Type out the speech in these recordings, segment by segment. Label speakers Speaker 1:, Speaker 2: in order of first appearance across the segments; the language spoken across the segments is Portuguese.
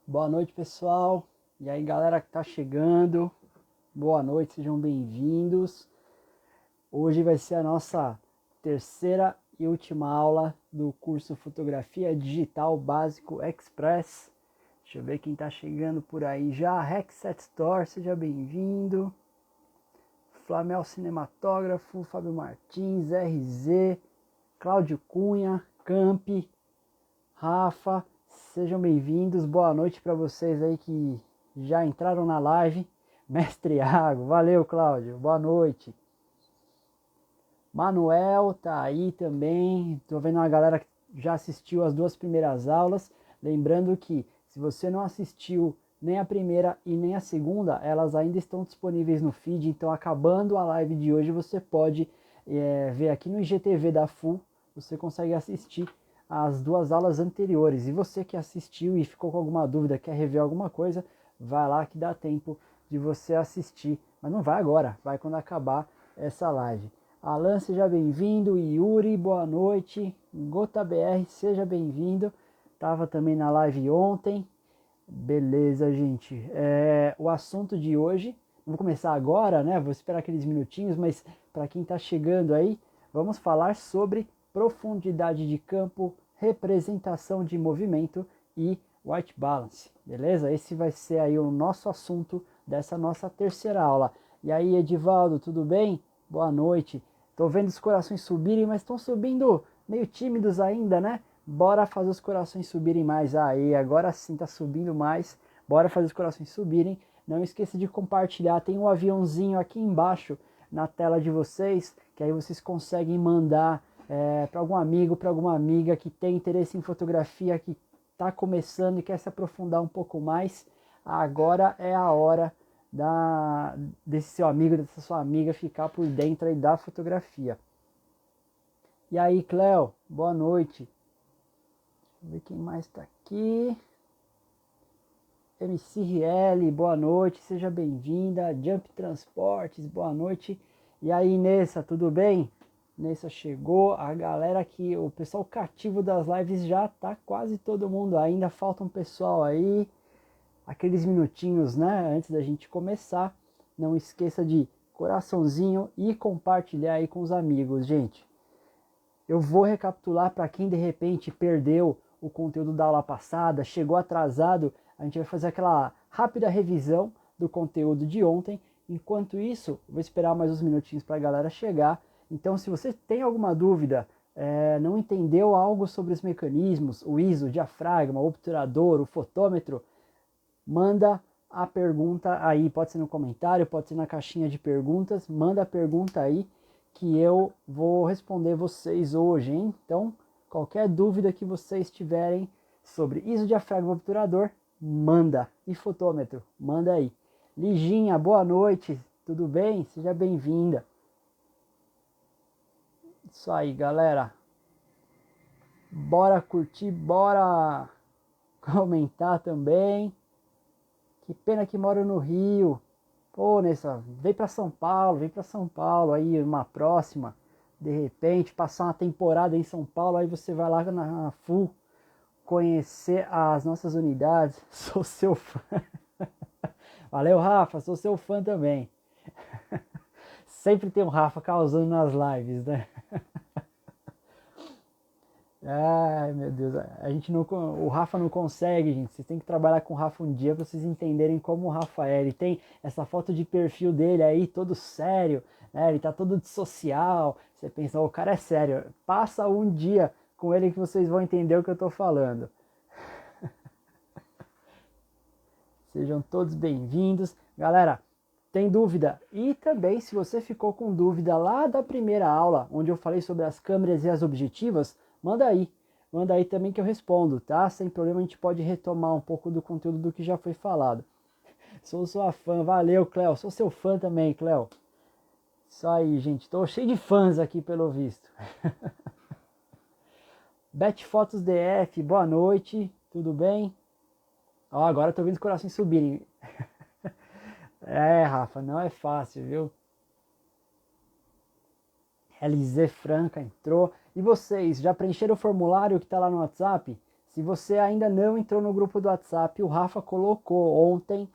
Speaker 1: Boa noite, pessoal. E aí, galera que tá chegando, boa noite, sejam bem-vindos. Hoje vai ser a nossa terceira e última aula do curso Fotografia Digital Básico Express. Deixa eu ver quem tá chegando por aí já. Rexset Store, seja bem-vindo. Flamel Cinematógrafo, Fábio Martins, RZ, Cláudio Cunha, Campi, Rafa, sejam bem-vindos, boa noite para vocês aí que já entraram na live. Mestre Iago, valeu Cláudio, boa noite. Manuel tá aí também, tô vendo uma galera que já assistiu as duas primeiras aulas. Lembrando que se você não assistiu nem a primeira e nem a segunda, elas ainda estão disponíveis no feed, então acabando a live de hoje você pode ver aqui no IGTV da FUL, você consegue assistir as duas aulas anteriores. E você que assistiu e ficou com alguma dúvida, quer rever alguma coisa, vai lá que dá tempo de você assistir. Mas não vai agora, vai quando acabar essa live. Alan, seja bem-vindo. Yuri, boa noite. Gota BR, seja bem-vindo. Tava também na live ontem. Beleza, gente. O assunto de hoje, vou começar agora, né? Vou esperar aqueles minutinhos, mas para quem está chegando aí, vamos falar sobre profundidade de campo, representação de movimento e white balance, beleza? Esse vai ser aí o nosso assunto dessa nossa terceira aula. E aí, Edivaldo, tudo bem? Boa noite. Tô vendo os corações subirem, mas estão subindo meio tímidos ainda, né? Bora fazer os corações subirem mais. Aí, agora sim tá subindo mais. Bora fazer os corações subirem. Não esqueça de compartilhar. Tem um aviãozinho aqui embaixo na tela de vocês, que aí vocês conseguem mandar para algum amigo, para alguma amiga que tem interesse em fotografia, que está começando e quer se aprofundar um pouco mais. Agora é a hora desse seu amigo, dessa sua amiga ficar por dentro aí da fotografia. E aí, Cléo, boa noite. Deixa eu ver quem mais está aqui. MC Riel, boa noite, seja bem-vinda. Jump Transportes, boa noite. E aí, Nessa, tudo bem? Nessa chegou, a galera aqui, o pessoal cativo das lives já tá quase todo mundo, ainda falta um pessoal aí, aqueles minutinhos, né, antes da gente começar. Não esqueça de coraçãozinho e compartilhar aí com os amigos, gente. Eu vou recapitular para quem de repente perdeu o conteúdo da aula passada, chegou atrasado, a gente vai fazer aquela rápida revisão do conteúdo de ontem. Enquanto isso, vou esperar mais uns minutinhos para a galera chegar. Então, se você tem alguma dúvida, não entendeu algo sobre os mecanismos, o ISO, o diafragma, o obturador, o fotômetro, manda a pergunta aí, pode ser no comentário, pode ser na caixinha de perguntas, manda a pergunta aí que eu vou responder vocês hoje, hein? Então, qualquer dúvida que vocês tiverem sobre ISO, diafragma, obturador, manda. E fotômetro, manda aí. Liginha, boa noite, tudo bem? Seja bem-vinda. Isso aí, galera. Bora curtir, bora comentar também. Que pena que moro no Rio. Pô, Nessa, vem para São Paulo aí, uma próxima. De repente, passar uma temporada em São Paulo, aí você vai lá na FUL conhecer as nossas unidades. Sou seu fã. Valeu, Rafa, sou seu fã também. Sempre tem um Rafa causando nas lives, né? Ai, meu Deus, a gente não, o Rafa não consegue, gente. Vocês têm que trabalhar com o Rafa um dia para vocês entenderem como o Rafa é. Ele tem essa foto de perfil dele aí, todo sério, né? Ele tá todo de social. Você pensa, oh, o cara é sério. Passa um dia com ele que vocês vão entender o que eu tô falando. Sejam todos bem-vindos. Galera, tem dúvida? E também, se você ficou com dúvida lá da primeira aula, onde eu falei sobre as câmeras e as objetivas, manda aí. Manda aí também que eu respondo, tá? Sem problema, a gente pode retomar um pouco do conteúdo do que já foi falado. Sou sua fã, valeu, Cléo. Sou seu fã também, Cléo. Isso aí, gente. Tô cheio de fãs aqui, pelo visto. Bet Fotos DF, boa noite. Tudo bem? Ó, agora tô vendo os corações subirem. Rafa, não é fácil, viu? LZ Franca entrou. E vocês, já preencheram o formulário que está lá no WhatsApp? Se você ainda não entrou no grupo do WhatsApp, o Rafa colocou ontem,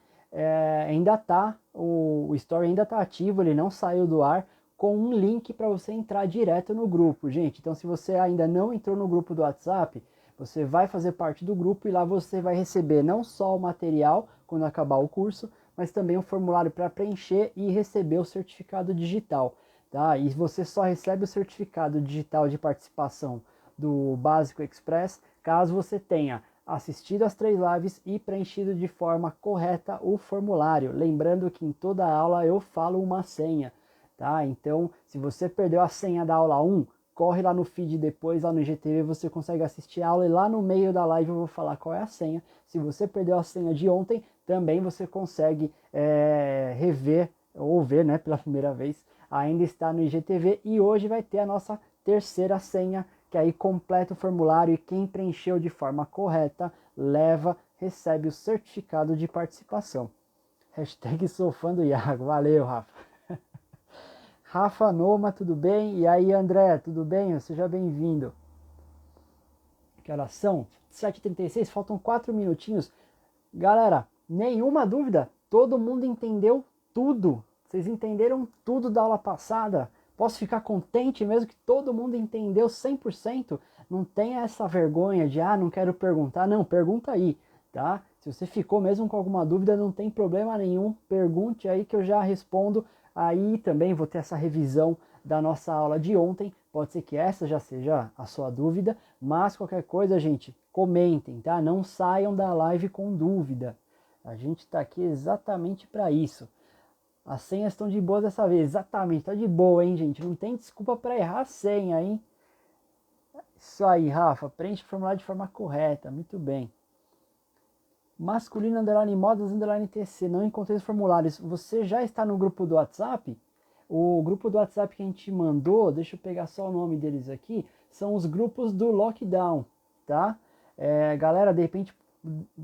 Speaker 1: ainda tá, o story ainda tá ativo, ele não saiu do ar, com um link para você entrar direto no grupo, gente. Então, se você ainda não entrou no grupo do WhatsApp, você vai fazer parte do grupo e lá você vai receber não só o material quando acabar o curso, mas também um formulário para preencher e receber o certificado digital, tá? E você só recebe o certificado digital de participação do Básico Express caso você tenha assistido as 3 lives e preenchido de forma correta o formulário. Lembrando que em toda aula eu falo uma senha, tá? Então, se você perdeu a senha da aula 1, corre lá no feed depois, lá no IGTV, você consegue assistir a aula e lá no meio da live eu vou falar qual é a senha. Se você perdeu a senha de ontem, também você consegue rever ou ver, né, pela primeira vez. Ainda está no IGTV e hoje vai ter a nossa terceira senha, que aí completa o formulário e quem preencheu de forma correta recebe o certificado de participação. Hashtag sou fã do Iago. Valeu, Rafa. Rafa Noma, tudo bem? E aí, André, tudo bem? Seja bem-vindo. Que horas são? 7h36, faltam 4 minutinhos. Galera, nenhuma dúvida? Todo mundo entendeu tudo. Vocês entenderam tudo da aula passada? Posso ficar contente mesmo que todo mundo entendeu 100%? Não tenha essa vergonha de, não quero perguntar. Não, pergunta aí, tá? Se você ficou mesmo com alguma dúvida, não tem problema nenhum. Pergunte aí que eu já respondo. Aí também vou ter essa revisão da nossa aula de ontem. Pode ser que essa já seja a sua dúvida, mas qualquer coisa, gente, comentem, tá? Não saiam da live com dúvida. A gente está aqui exatamente para isso. As senhas estão de boa dessa vez, exatamente, tá de boa, hein, gente? Não tem desculpa para errar a senha, hein? Isso aí, Rafa, preenche o formulário de forma correta, muito bem. Masculino, underline, modas, underline, TC, não encontrei os formulários. Você já está no grupo do WhatsApp? O grupo do WhatsApp que a gente mandou, deixa eu pegar só o nome deles aqui, são os grupos do lockdown, tá? Galera, de repente,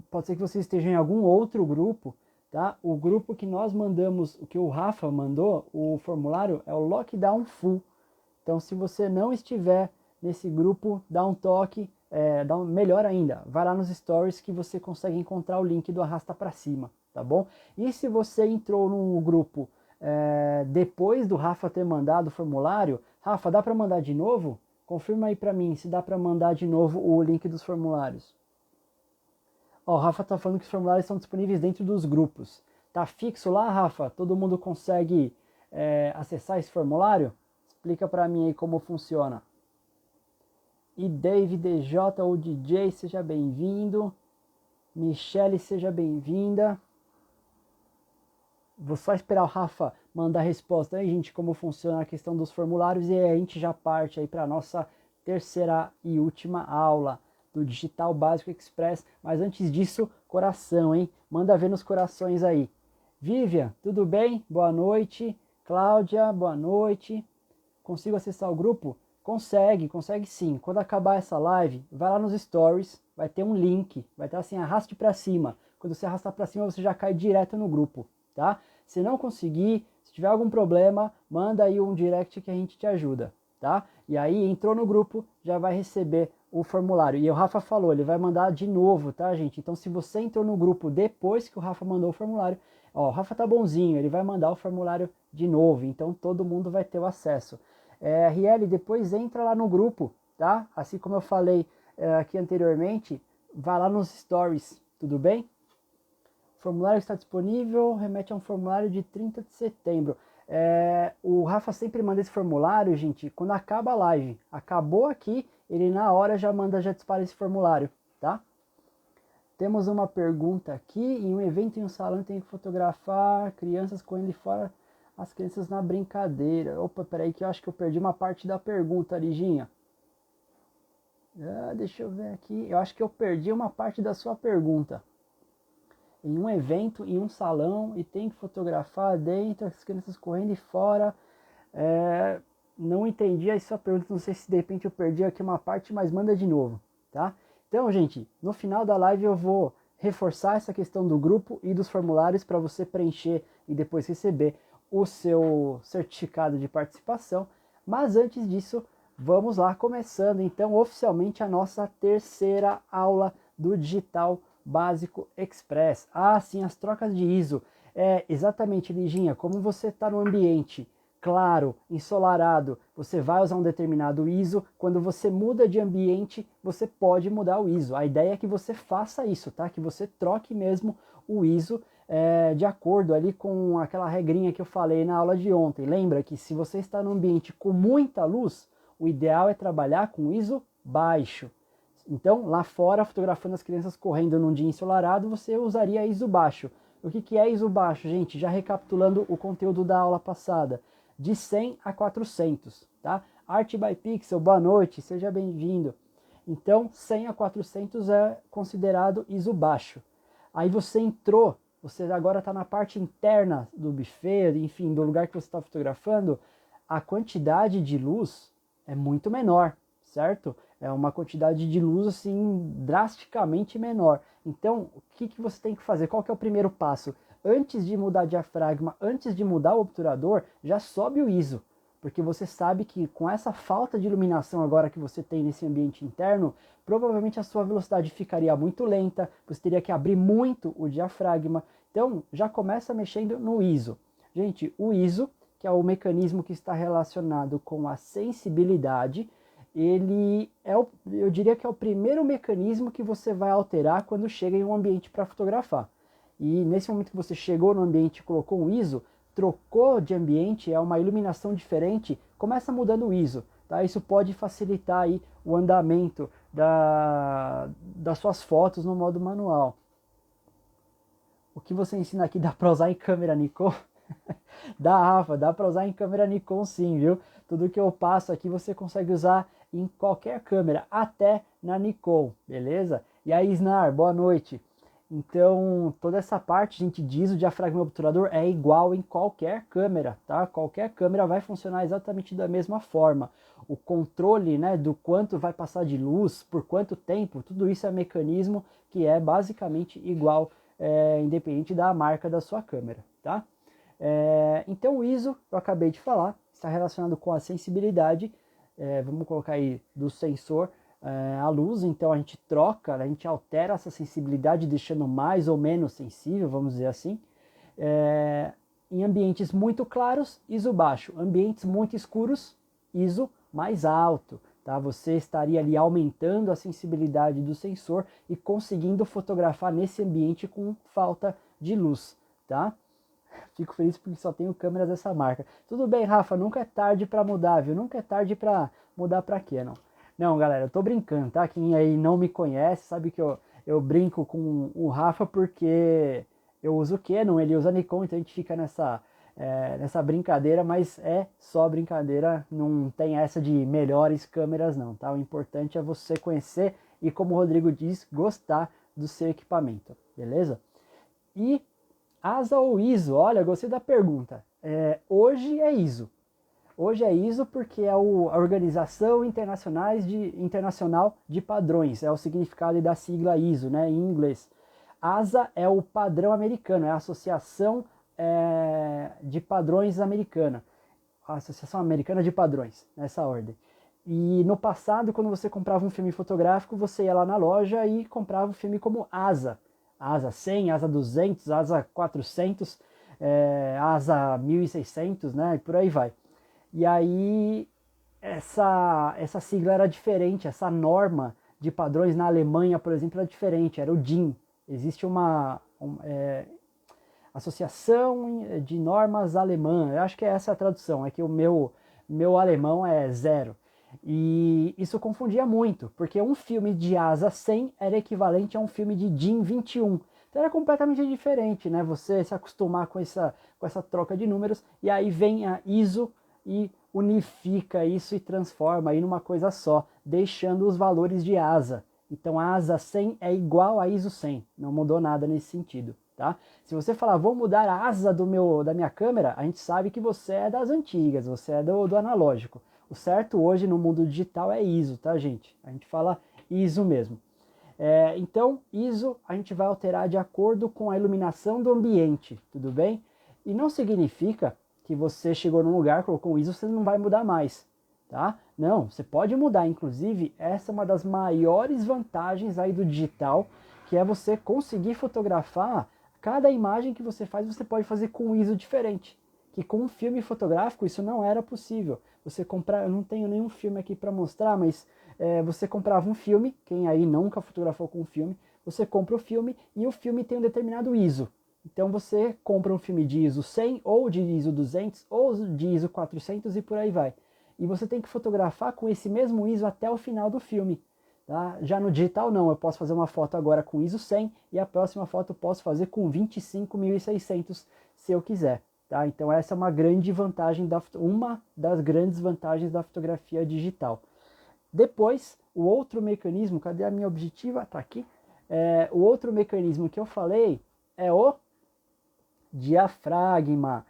Speaker 1: pode ser que você esteja em algum outro grupo, tá? O grupo que nós mandamos, o que o Rafa mandou, o formulário, é o Lockdown Full. Então, se você não estiver nesse grupo, dá um toque, melhor ainda, vai lá nos stories que você consegue encontrar o link do Arrasta Pra Cima, tá bom? E se você entrou no grupo depois do Rafa ter mandado o formulário, Rafa, dá para mandar de novo? Confirma aí para mim se dá para mandar de novo o link dos formulários. Ó, o Rafa tá falando que os formulários estão disponíveis dentro dos grupos. Tá fixo lá, Rafa? Todo mundo consegue acessar esse formulário? Explica para mim aí como funciona. E David DJ ou DJ, seja bem-vindo. Michele, seja bem-vinda. Vou só esperar o Rafa mandar a resposta aí, gente, como funciona a questão dos formulários, e aí a gente já parte aí para a nossa terceira e última aula do Digital Básico Express. Mas antes disso, coração, hein? Manda ver nos corações aí. Vivian, tudo bem? Boa noite. Cláudia, boa noite. Consigo acessar o grupo? Consegue sim. Quando acabar essa live, vai lá nos stories, vai ter um link, vai estar assim, arraste para cima. Quando você arrastar para cima, você já cai direto no grupo, tá? Se não conseguir, se tiver algum problema, manda aí um direct que a gente te ajuda, tá? E aí, entrou no grupo, já vai receber o formulário. E o Rafa falou, ele vai mandar de novo, tá, gente? Então, se você entrou no grupo depois que o Rafa mandou o formulário, ó, o Rafa tá bonzinho, ele vai mandar o formulário de novo, então todo mundo vai ter o acesso. RL, depois entra lá no grupo, tá? Assim como eu falei aqui anteriormente, vai lá nos stories, tudo bem? O formulário está disponível, remete a um formulário de 30 de setembro. O Rafa sempre manda esse formulário, gente, quando acaba a live. Acabou aqui, ele na hora já dispara esse formulário, tá? Temos uma pergunta aqui. Em um evento em um salão tem que fotografar crianças correndo fora, as crianças na brincadeira. Opa, peraí que eu acho que eu perdi uma parte da pergunta, Liginha. Deixa eu ver aqui. Eu acho que eu perdi uma parte da sua pergunta. Em um evento, em um salão, e tem que fotografar dentro, as crianças correndo fora. Não entendi a sua pergunta, não sei se de repente eu perdi aqui uma parte, mas manda de novo, tá? Então, gente, no final da live eu vou reforçar essa questão do grupo e dos formulários para você preencher e depois receber o seu certificado de participação. Mas antes disso, Vamos lá, começando então oficialmente a nossa terceira aula do Digital Básico Express. Ah, sim, as trocas de ISO. Exatamente, Liginha, como você está no ambiente claro, ensolarado, você vai usar um determinado ISO. Quando você muda de ambiente, você pode mudar o ISO. A ideia é que você faça isso, tá? Que você troque mesmo o ISO de acordo ali com aquela regrinha que eu falei na aula de ontem. Lembra que se você está num ambiente com muita luz, o ideal é trabalhar com ISO baixo. Então, lá fora, fotografando as crianças correndo num dia ensolarado, você usaria ISO baixo. O que é ISO baixo, gente? Já recapitulando o conteúdo da aula passada. De 100 a 400, tá? Art by Pixel, boa noite, seja bem-vindo. Então, 100 a 400 é considerado ISO baixo. Aí você entrou, você agora está na parte interna do buffet, enfim, do lugar que você está fotografando, a quantidade de luz é muito menor, certo? É uma quantidade de luz assim drasticamente menor. Então, o que você tem que fazer? Qual que é o primeiro passo? Antes de mudar diafragma, antes de mudar o obturador, já sobe o ISO. Porque você sabe que com essa falta de iluminação agora que você tem nesse ambiente interno, provavelmente a sua velocidade ficaria muito lenta, você teria que abrir muito o diafragma. Então, já começa mexendo no ISO. Gente, o ISO, que é o mecanismo que está relacionado com a sensibilidade, ele eu diria que é o primeiro mecanismo que você vai alterar quando chega em um ambiente para fotografar. E nesse momento que você chegou no ambiente e colocou um ISO, trocou de ambiente, é uma iluminação diferente, começa mudando o ISO. Tá? Isso pode facilitar aí o andamento das suas fotos no modo manual. O que você ensina aqui dá para usar em câmera Nikon? Dá, Rafa, dá para usar em câmera Nikon sim, viu? Tudo que eu passo aqui você consegue usar em qualquer câmera, até na Nikon, beleza? E aí, Snar, boa noite. Então, toda essa parte, gente, diz o diafragma obturador é igual em qualquer câmera, tá? Qualquer câmera vai funcionar exatamente da mesma forma. O controle, né, do quanto vai passar de luz, por quanto tempo, tudo isso é mecanismo que é basicamente igual, independente da marca da sua câmera, tá? Então o ISO, eu acabei de falar, está relacionado com a sensibilidade, vamos colocar aí do sensor à luz, então a gente troca, a gente altera essa sensibilidade deixando mais ou menos sensível, vamos dizer assim. Em ambientes muito claros, ISO baixo, ambientes muito escuros, ISO mais alto. Tá? Você estaria ali aumentando a sensibilidade do sensor e conseguindo fotografar nesse ambiente com falta de luz. Tá? Fico feliz porque só tenho câmeras dessa marca. Tudo bem, Rafa, nunca é tarde para mudar, viu? Nunca é tarde para mudar para Canon. Não, galera, eu tô brincando, tá? Quem aí não me conhece sabe que eu brinco com o Rafa porque eu uso Canon, ele usa Nikon, então a gente fica nessa brincadeira, mas é só brincadeira, não tem essa de melhores câmeras não, tá? O importante é você conhecer e, como o Rodrigo diz, gostar do seu equipamento, beleza? E ASA ou ISO? Olha, gostei da pergunta. Hoje é ISO. Hoje é ISO porque é a Organização Internacional de Padrões, é o significado da sigla ISO, né, em inglês. ASA é o padrão americano, é a Associação de Padrões Americana. A Associação Americana de Padrões, nessa ordem. E no passado, quando você comprava um filme fotográfico, você ia lá na loja e comprava o filme como ASA. ASA 100, ASA 200, ASA 400, ASA 1600, né? E por aí vai. E aí essa sigla era diferente, essa norma de padrões na Alemanha, por exemplo, era diferente, era o DIN. Existe uma Associação de Normas Alemã, eu acho que é essa a tradução, é que o meu alemão é zero. E isso confundia muito, porque um filme de ASA 100 era equivalente a um filme de DIN 21. Então era completamente diferente, né? Você se acostumar com essa troca de números, e aí vem a ISO e unifica isso e transforma aí numa coisa só, deixando os valores de ASA. Então a ASA 100 é igual a ISO 100, não mudou nada nesse sentido. Tá? Se você falar, vou mudar a asa da minha câmera, a gente sabe que você é das antigas, você é do analógico. O certo hoje no mundo digital é ISO, tá, gente? A gente fala ISO mesmo. Então, ISO a gente vai alterar de acordo com a iluminação do ambiente, tudo bem? E não significa que você chegou num lugar, colocou um ISO, você não vai mudar mais. tá? Não, você pode mudar. Inclusive, essa é uma das maiores vantagens aí do digital, que é você conseguir fotografar cada imagem que você faz, você pode fazer com ISO diferente. Que com um filme fotográfico isso não era possível. Você comprar, eu não tenho nenhum filme aqui para mostrar, mas você comprava um filme, quem aí nunca fotografou com um filme, você compra o filme e o filme tem um determinado ISO. Então você compra um filme de ISO 100 ou de ISO 200 ou de ISO 400 e por aí vai. E você tem que fotografar com esse mesmo ISO até o final do filme. Tá? Já no digital não, eu posso fazer uma foto agora com ISO 100 e a próxima foto eu posso fazer com 25.600 se eu quiser. Tá? Então essa é uma grande vantagem, uma das grandes vantagens da fotografia digital. Depois, o outro mecanismo, cadê a minha objetiva? Tá aqui. O outro mecanismo que eu falei é o diafragma.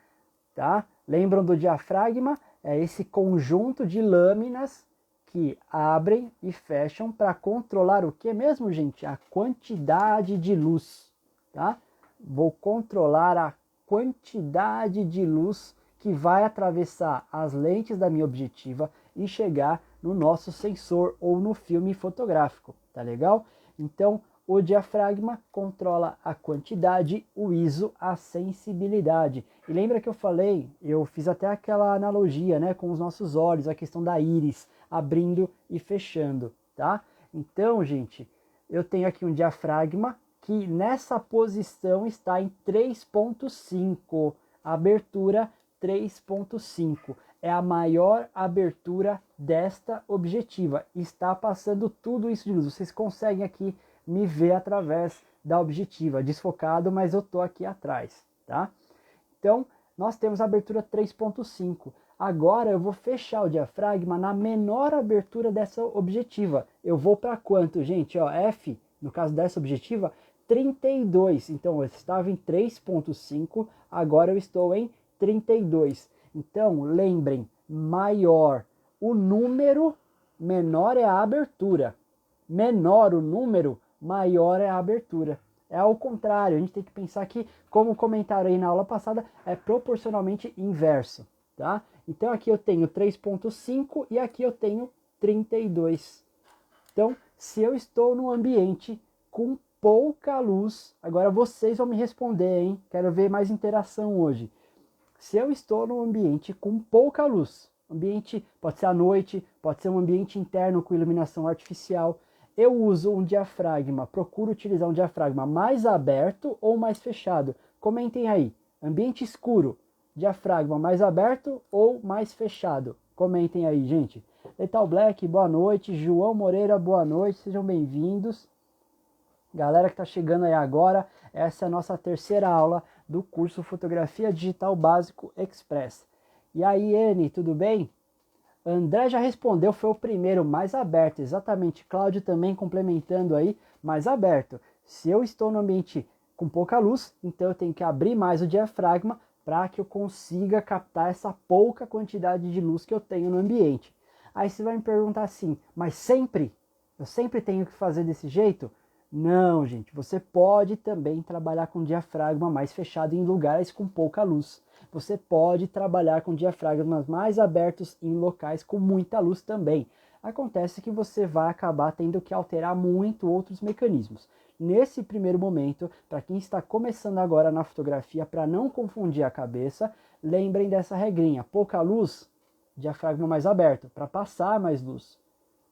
Speaker 1: Tá? Lembram do diafragma? É esse conjunto de lâminas que abrem e fecham para controlar o que mesmo, gente? A quantidade de luz. Tá? Vou controlar a quantidade de luz que vai atravessar as lentes da minha objetiva e chegar no nosso sensor ou no filme fotográfico, tá legal? Então, o diafragma controla a quantidade, o ISO, a sensibilidade. E lembra que eu falei, eu fiz até aquela analogia, né, com os nossos olhos, a questão da íris abrindo e fechando, tá? Então, gente, eu tenho aqui um diafragma que nessa posição está em 3.5, abertura 3.5. É a maior abertura desta objetiva. Está passando tudo isso de luz. Vocês conseguem aqui me ver através da objetiva. Desfocado, mas eu estou aqui atrás, tá? Então, nós temos a abertura 3.5. Agora eu vou fechar o diafragma na menor abertura dessa objetiva. Eu vou para quanto, gente? Ó, F, no caso dessa objetiva, 32. Então, eu estava em 3.5, agora eu estou em 32. Então, lembrem, maior o número, menor é a abertura. Menor o número, maior é a abertura. É ao contrário, a gente tem que pensar que, como comentaram aí na aula passada, é proporcionalmente inverso, tá? Então aqui eu tenho 3.5 e aqui eu tenho 32. Então, se eu estou num ambiente com pouca luz, agora vocês vão me responder, hein? Quero ver mais interação hoje. Se eu estou num ambiente com pouca luz, ambiente pode ser à noite, pode ser um ambiente interno com iluminação artificial, eu uso um diafragma, procuro utilizar um diafragma mais aberto ou mais fechado. Comentem aí, ambiente escuro, diafragma mais aberto ou mais fechado? Comentem aí, gente. Lethal Black, boa noite. João Moreira, boa noite, sejam bem-vindos. Galera que está chegando aí agora, essa é a nossa terceira aula do curso Fotografia Digital Básico Express. E aí, Ene, tudo bem? André já respondeu, foi o primeiro, mais aberto, exatamente. Cláudio também complementando aí, mais aberto. Se eu estou no ambiente com pouca luz, então eu tenho que abrir mais o diafragma para que eu consiga captar essa pouca quantidade de luz que eu tenho no ambiente. Aí você vai me perguntar assim, mas sempre? Eu sempre tenho que fazer desse jeito? Não, gente, você pode também trabalhar com diafragma mais fechado em lugares com pouca luz. Você pode trabalhar com diafragmas mais abertos em locais com muita luz também. Acontece que você vai acabar tendo que alterar muito outros mecanismos. Nesse primeiro momento, para quem está começando agora na fotografia, para não confundir a cabeça, lembrem dessa regrinha. Pouca luz, diafragma mais aberto, para passar mais luz.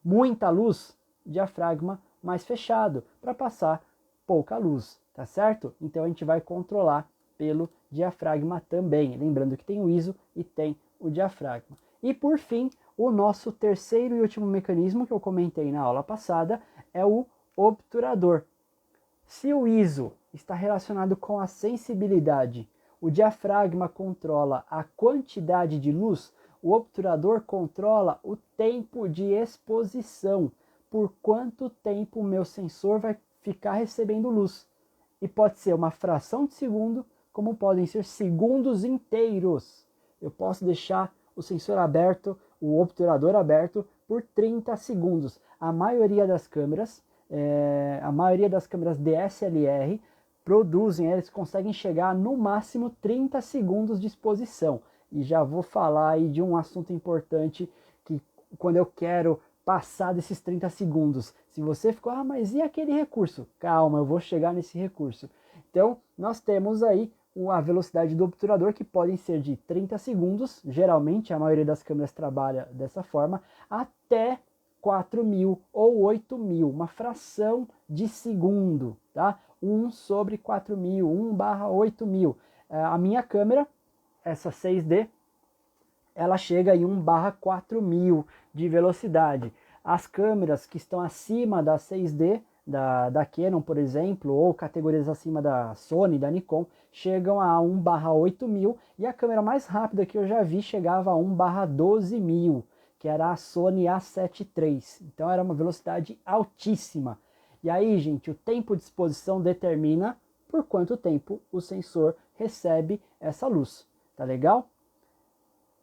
Speaker 1: Muita luz, diafragma mais fechado, para passar pouca luz, tá certo? Então a gente vai controlar pelo diafragma também, lembrando que tem o ISO e tem o diafragma. E por fim, o nosso terceiro e último mecanismo que eu comentei na aula passada é o obturador. Se o ISO está relacionado com a sensibilidade, o diafragma controla a quantidade de luz, o obturador controla o tempo de exposição, por quanto tempo o meu sensor vai ficar recebendo luz. E pode ser uma fração de segundo, como podem ser segundos inteiros. Eu posso deixar o sensor aberto, o obturador aberto, por 30 segundos. A maioria das câmeras DSLR produzem, eles conseguem chegar no máximo 30 segundos de exposição. E já vou falar aí de um assunto importante, que quando eu quero passar desses 30 segundos. Se você ficou, mas e aquele recurso? Calma, eu vou chegar nesse recurso. Então, nós temos aí a velocidade do obturador, que podem ser de 30 segundos, geralmente a maioria das câmeras trabalha dessa forma, até 4.000 ou 8.000, uma fração de segundo, tá? 1 sobre 4.000, 1/8.000. A minha câmera, essa 6D, ela chega em 1/4.000 de velocidade. As câmeras que estão acima da 6D, da Canon, por exemplo, ou categorias acima da Sony, da Nikon, chegam a 1/8.000, e a câmera mais rápida que eu já vi chegava a 1/12.000, que era a Sony A7 III. Então era uma velocidade altíssima. E aí, gente, o tempo de exposição determina por quanto tempo o sensor recebe essa luz. Tá legal?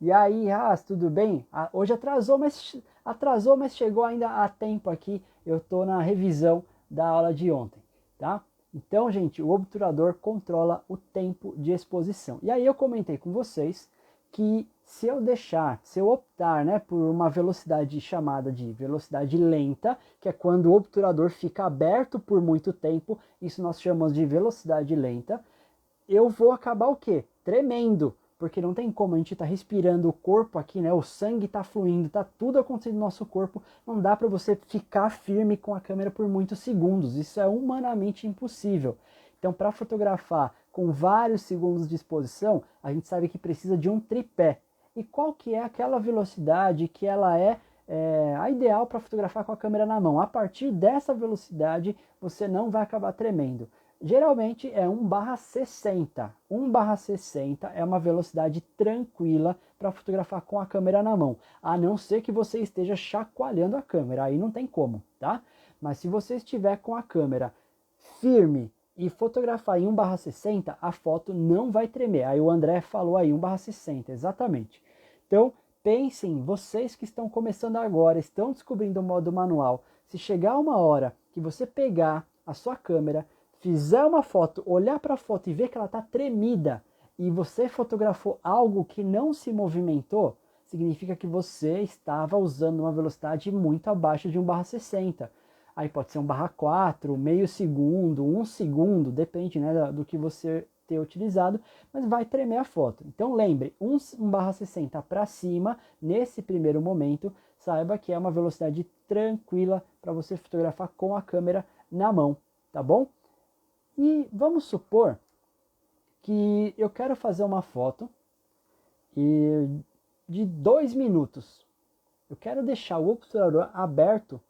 Speaker 1: E aí, tudo bem? Hoje atrasou, mas chegou ainda a tempo aqui. Eu estou na revisão da aula de ontem, tá? Então, gente, o obturador controla o tempo de exposição. E aí eu comentei com vocês que se eu optar, né, por uma velocidade chamada de velocidade lenta, que é quando o obturador fica aberto por muito tempo, isso nós chamamos de velocidade lenta, eu vou acabar o quê? Tremendo, porque não tem como, a gente tá respirando o corpo aqui, né? O sangue tá fluindo, tá tudo acontecendo no nosso corpo, não dá para você ficar firme com a câmera por muitos segundos, isso é humanamente impossível. Então, para fotografar com vários segundos de exposição, a gente sabe que precisa de um tripé. E qual que é aquela velocidade que ela é a ideal para fotografar com a câmera na mão? A partir dessa velocidade, você não vai acabar tremendo. Geralmente é 1/60. 1/60 é uma velocidade tranquila para fotografar com a câmera na mão. A não ser que você esteja chacoalhando a câmera, aí não tem como, tá? Mas se você estiver com a câmera firme e fotografar em 1/60, a foto não vai tremer. Aí o André falou aí 1/60, exatamente. Então, pensem, vocês que estão começando agora, estão descobrindo o modo manual, se chegar uma hora que você pegar a sua câmera, fizer uma foto, olhar para a foto e ver que ela está tremida e você fotografou algo que não se movimentou, significa que você estava usando uma velocidade muito abaixo de 1/60. Aí pode ser 1/4, meio segundo, 1 segundo, depende, né, do que você ter utilizado, mas vai tremer a foto. Então lembre, 1/60 para cima, nesse primeiro momento, saiba que é uma velocidade tranquila para você fotografar com a câmera na mão, tá bom? E vamos supor que eu quero fazer uma foto de 2 minutos. Eu quero deixar o obturador aberto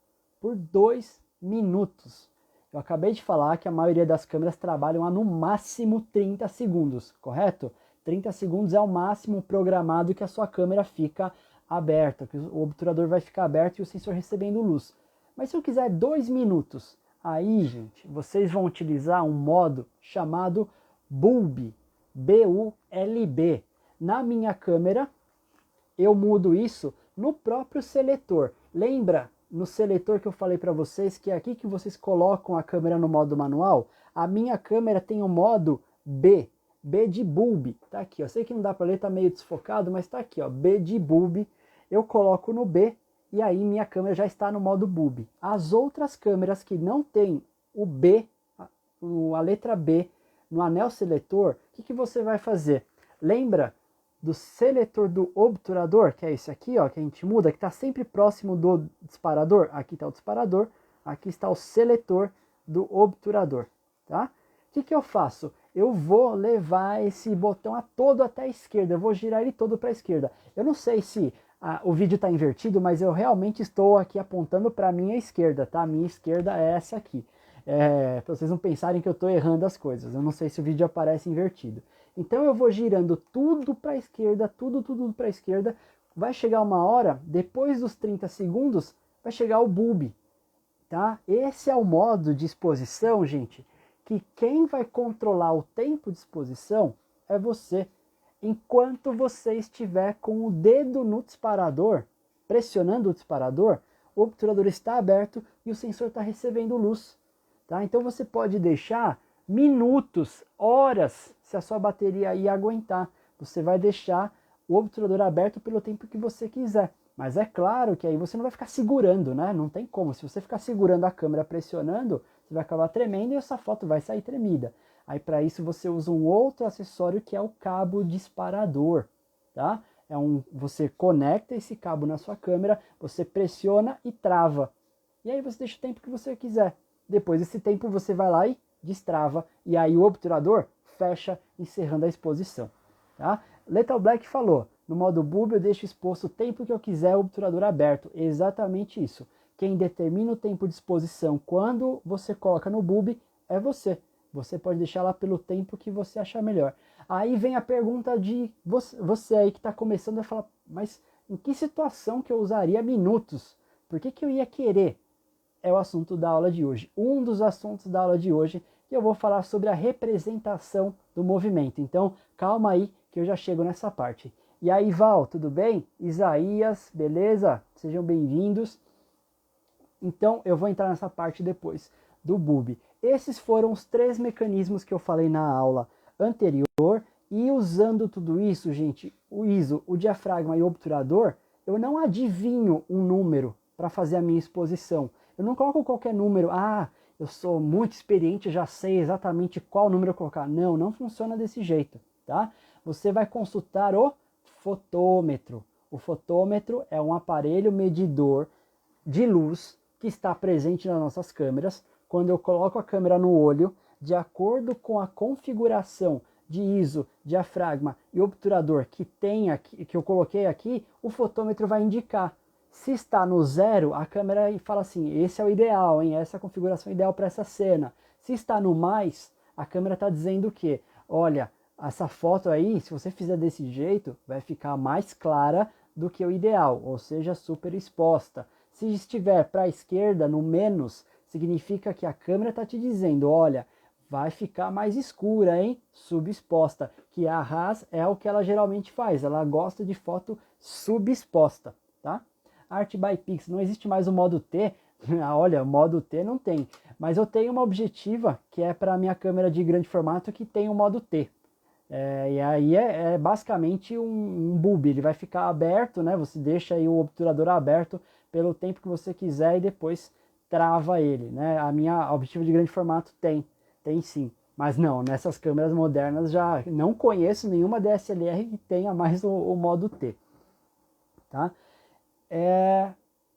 Speaker 1: por 2 minutos. Eu acabei de falar que a maioria das câmeras trabalham a no máximo 30 segundos, correto? 30 segundos é o máximo programado que a sua câmera fica aberta, que o obturador vai ficar aberto e o sensor recebendo luz. Mas se eu quiser 2 minutos, aí, gente, vocês vão utilizar um modo chamado Bulb, B-U-L-B. Na minha câmera, eu mudo isso no próprio seletor. Lembra no seletor que eu falei para vocês que é aqui que vocês colocam a câmera no modo manual? A minha câmera tem o modo B, B de bulb. Tá aqui, ó. Sei que não dá para ler, tá meio desfocado, mas tá aqui, ó, B de bulb. Eu coloco no B e aí minha câmera já está no modo bulb. As outras câmeras que não tem o B, a letra B no anel seletor, o que você vai fazer? Lembra do seletor do obturador, que é esse aqui, ó, que a gente muda, que está sempre próximo do disparador? Aqui está o disparador, aqui está o seletor do obturador, tá? O que eu faço? Eu vou levar esse botão todo até a esquerda, eu vou girar ele todo para a esquerda. Eu não sei se o vídeo está invertido, mas eu realmente estou aqui apontando para a minha esquerda, tá? A minha esquerda é essa aqui. Para vocês não pensarem que eu estou errando as coisas. Eu não sei se o vídeo aparece invertido. Então eu vou girando tudo para a esquerda, tudo para a esquerda. Vai chegar uma hora, depois dos 30 segundos, vai chegar o bulb, tá? Esse é o modo de exposição, gente, que quem vai controlar o tempo de exposição é você. Enquanto você estiver com o dedo no disparador, pressionando o disparador, o obturador está aberto e o sensor está recebendo luz. Tá? Então você pode deixar minutos, horas, se a sua bateria aí aguentar. Você vai deixar o obturador aberto pelo tempo que você quiser. Mas é claro que aí você não vai ficar segurando, né? Não tem como. Se você ficar segurando a câmera, pressionando, você vai acabar tremendo e essa foto vai sair tremida. Aí para isso você usa um outro acessório que é o cabo disparador, tá? Você conecta esse cabo na sua câmera, você pressiona e trava. E aí você deixa o tempo que você quiser. Depois desse tempo você vai lá e destrava. E aí o obturador fecha, encerrando a exposição. Tá? Lethal Black falou, no modo boob eu deixo exposto o tempo que eu quiser o obturador aberto. Exatamente isso. Quem determina o tempo de exposição quando você coloca no boob é você. Você pode deixar lá pelo tempo que você achar melhor. Aí vem a pergunta de você aí que está começando a falar, mas em que situação que eu usaria minutos? Por que eu ia querer? É o assunto da aula de hoje. Um dos assuntos da aula de hoje, que eu vou falar sobre a representação do movimento. Então, calma aí que eu já chego nessa parte. E aí, Val, tudo bem? Isaías, beleza? Sejam bem-vindos. Então, eu vou entrar nessa parte depois do boob. Esses foram os 3 mecanismos que eu falei na aula anterior. E usando tudo isso, gente, o ISO, o diafragma e o obturador, eu não adivinho um número para fazer a minha exposição. Eu não coloco qualquer número. Ah, eu sou muito experiente, já sei exatamente qual número colocar. Não, não funciona desse jeito, tá? Você vai consultar o fotômetro. O fotômetro é um aparelho medidor de luz que está presente nas nossas câmeras. Quando eu coloco a câmera no olho, de acordo com a configuração de ISO, diafragma e obturador que eu coloquei aqui, o fotômetro vai indicar. Se está no 0, a câmera fala assim, esse é o ideal, hein? Essa é a configuração ideal para essa cena. Se está no mais, a câmera está dizendo o quê? Olha, essa foto aí, se você fizer desse jeito, vai ficar mais clara do que o ideal, ou seja, super exposta. Se estiver para a esquerda, no menos, significa que a câmera está te dizendo, olha, vai ficar mais escura, hein? Subexposta. Que a Haas é o que ela geralmente faz, ela gosta de foto subexposta, tá? Art by Pix, não existe mais o modo T. Olha, o modo T não tem. Mas eu tenho uma objetiva que é para a minha câmera de grande formato que tem o modo T. E aí é basicamente um bulb, ele vai ficar aberto, né? Você deixa aí o obturador aberto pelo tempo que você quiser e depois trava ele, né? A minha objetiva de grande formato tem sim. Mas não, nessas câmeras modernas já não conheço nenhuma DSLR que tenha mais o modo T, tá?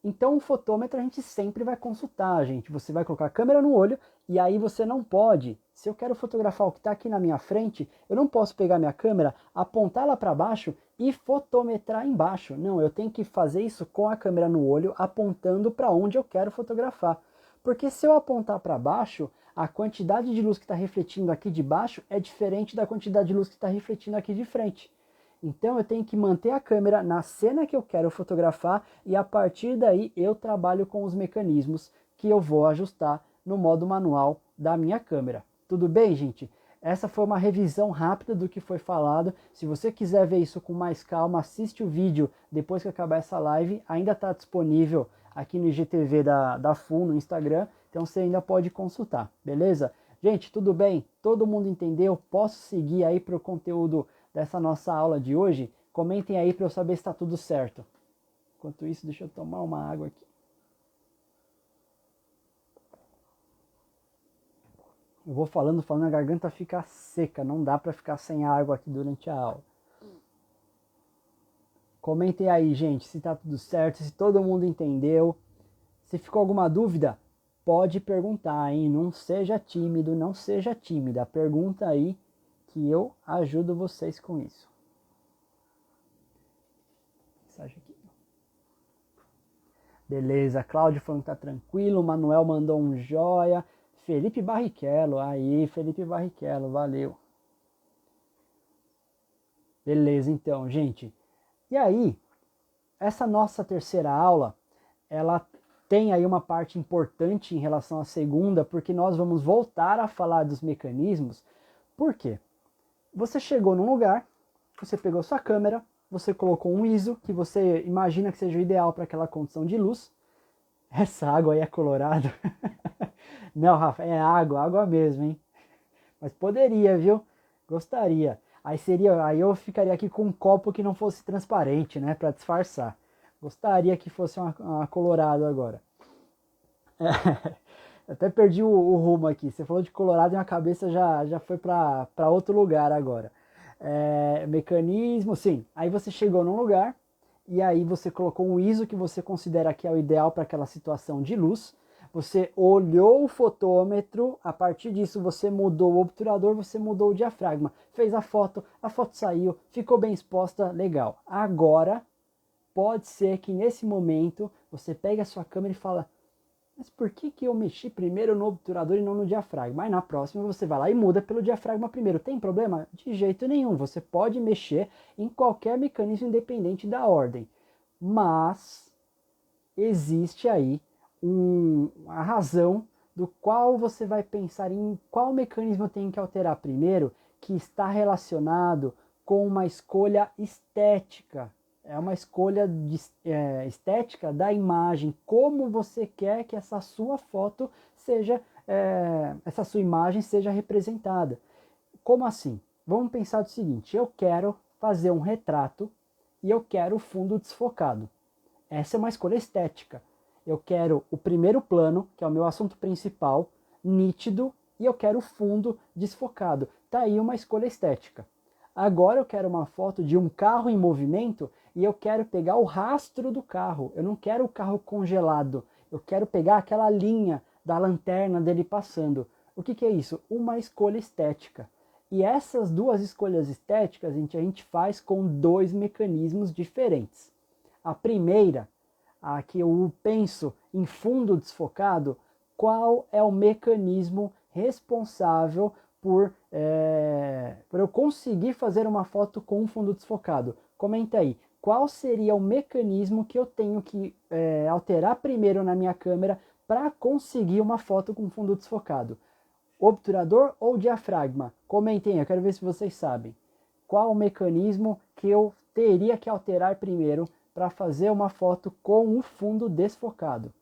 Speaker 1: Então o fotômetro a gente sempre vai consultar, gente. Você vai colocar a câmera no olho e aí você não pode, se eu quero fotografar o que está aqui na minha frente, eu não posso pegar minha câmera, apontar ela para baixo e fotometrar embaixo. Não, eu tenho que fazer isso com a câmera no olho, apontando para onde eu quero fotografar. Porque se eu apontar para baixo, a quantidade de luz que está refletindo aqui de baixo é diferente da quantidade de luz que está refletindo aqui de frente. Então eu tenho que manter a câmera na cena que eu quero fotografar e a partir daí eu trabalho com os mecanismos que eu vou ajustar no modo manual da minha câmera. Tudo bem, gente? Essa foi uma revisão rápida do que foi falado. Se você quiser ver isso com mais calma, assiste o vídeo depois que acabar essa live. Ainda está disponível aqui no IGTV da FUN, no Instagram. Então você ainda pode consultar, beleza? Gente, tudo bem? Todo mundo entendeu? Posso seguir aí para o conteúdo dessa nossa aula de hoje? Comentem aí para eu saber se está tudo certo. Enquanto isso, deixa eu tomar uma água aqui. Eu vou falando, a garganta fica seca, não dá para ficar sem água aqui durante a aula. Comentem aí, gente, se está tudo certo, se todo mundo entendeu. Se ficou alguma dúvida, pode perguntar, hein? Não seja tímido, não seja tímida. Pergunta aí que eu ajudo vocês com isso. Mensagem aqui. Beleza, Cláudio falando que tá tranquilo, Manuel mandou um joia, Felipe Barrichello, aí, Felipe Barrichello, valeu. Beleza, então, gente. E aí, essa nossa terceira aula, ela tem aí uma parte importante em relação à segunda, porque nós vamos voltar a falar dos mecanismos. Por quê? Você chegou num lugar, você pegou sua câmera, você colocou um ISO, que você imagina que seja o ideal para aquela condição de luz. Essa água aí é colorada. Não, Rafa, é água mesmo, hein? Mas poderia, viu? Gostaria. Aí eu ficaria aqui com um copo que não fosse transparente, né, para disfarçar. Gostaria que fosse uma Colorado agora. Até perdi o rumo aqui. Você falou de Colorado e minha cabeça já foi para outro lugar agora. Mecanismo, sim. Aí você chegou num lugar e aí você colocou um ISO que você considera que é o ideal para aquela situação de luz. Você olhou o fotômetro, a partir disso você mudou o obturador, você mudou o diafragma, fez a foto saiu, ficou bem exposta, legal. Agora, pode ser que nesse momento você pegue a sua câmera e fala: mas por que eu mexi primeiro no obturador e não no diafragma? Aí na próxima você vai lá e muda pelo diafragma primeiro. Tem problema? De jeito nenhum. Você pode mexer em qualquer mecanismo independente da ordem. Mas existe aí a razão do qual você vai pensar em qual mecanismo tem que alterar primeiro, que está relacionado com uma escolha estética. É uma escolha estética da imagem, como você quer que essa sua foto seja, essa sua imagem seja representada. Como assim? Vamos pensar do seguinte: eu quero fazer um retrato e eu quero o fundo desfocado. Essa é uma escolha estética. Eu quero o primeiro plano, que é o meu assunto principal, nítido, e eu quero o fundo desfocado. Tá aí uma escolha estética. Agora eu quero uma foto de um carro em movimento e eu quero pegar o rastro do carro. Eu não quero o carro congelado. Eu quero pegar aquela linha da lanterna dele passando. O que é isso? Uma escolha estética. E essas duas escolhas estéticas a gente faz com dois mecanismos diferentes. A primeira, a que eu penso em fundo desfocado, qual é o mecanismo responsável por eu conseguir fazer uma foto com um fundo desfocado? Comenta aí, qual seria o mecanismo que eu tenho que alterar primeiro na minha câmera para conseguir uma foto com fundo desfocado? Obturador ou diafragma? Comentem, eu quero ver se vocês sabem. Qual o mecanismo que eu teria que alterar primeiro para fazer uma foto com o fundo desfocado?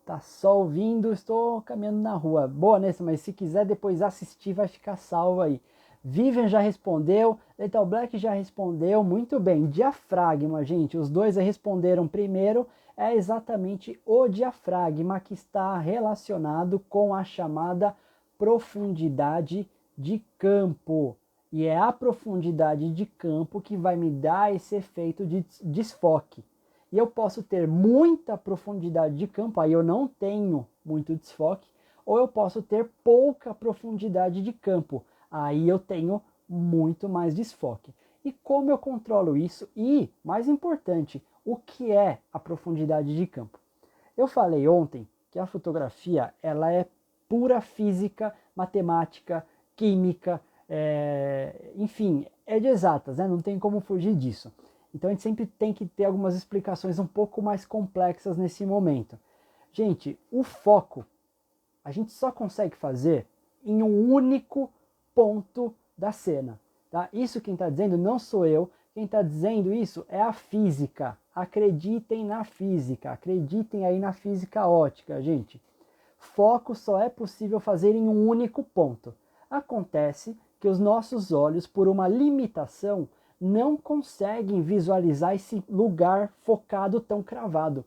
Speaker 1: Tá só ouvindo, estou caminhando na rua. Boa, Nessa, mas se quiser depois assistir, vai ficar salvo aí. Vivian já respondeu, Lethal Black já respondeu, muito bem. Diafragma, gente, os dois responderam primeiro. É exatamente o diafragma que está relacionado com a chamada profundidade de campo. E é a profundidade de campo que vai me dar esse efeito de desfoque. E eu posso ter muita profundidade de campo, aí eu não tenho muito desfoque, ou eu posso ter pouca profundidade de campo, aí eu tenho muito mais desfoque. E como eu controlo isso? E, mais importante, o que é a profundidade de campo? Eu falei ontem que a fotografia ela é pura física, matemática, química, enfim, é de exatas, né? Não tem como fugir disso. Então a gente sempre tem que ter algumas explicações um pouco mais complexas nesse momento. Gente, o foco a gente só consegue fazer em um único ponto da cena. Tá? Isso quem está dizendo não sou eu, quem está dizendo isso é a física. Acreditem na física, acreditem aí na física ótica, gente. Foco só é possível fazer em um único ponto. Acontece que os nossos olhos, por uma limitação, não conseguem visualizar esse lugar focado tão cravado.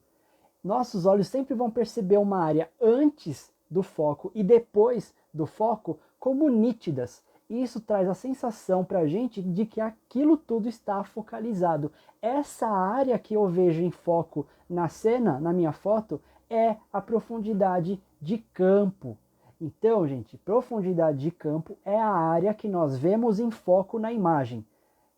Speaker 1: Nossos olhos sempre vão perceber uma área antes do foco e depois do foco como nítidas. E isso traz a sensação para a gente de que aquilo tudo está focalizado. Essa área que eu vejo em foco na cena, na minha foto, é a profundidade de campo. Então, gente, profundidade de campo é a área que nós vemos em foco na imagem.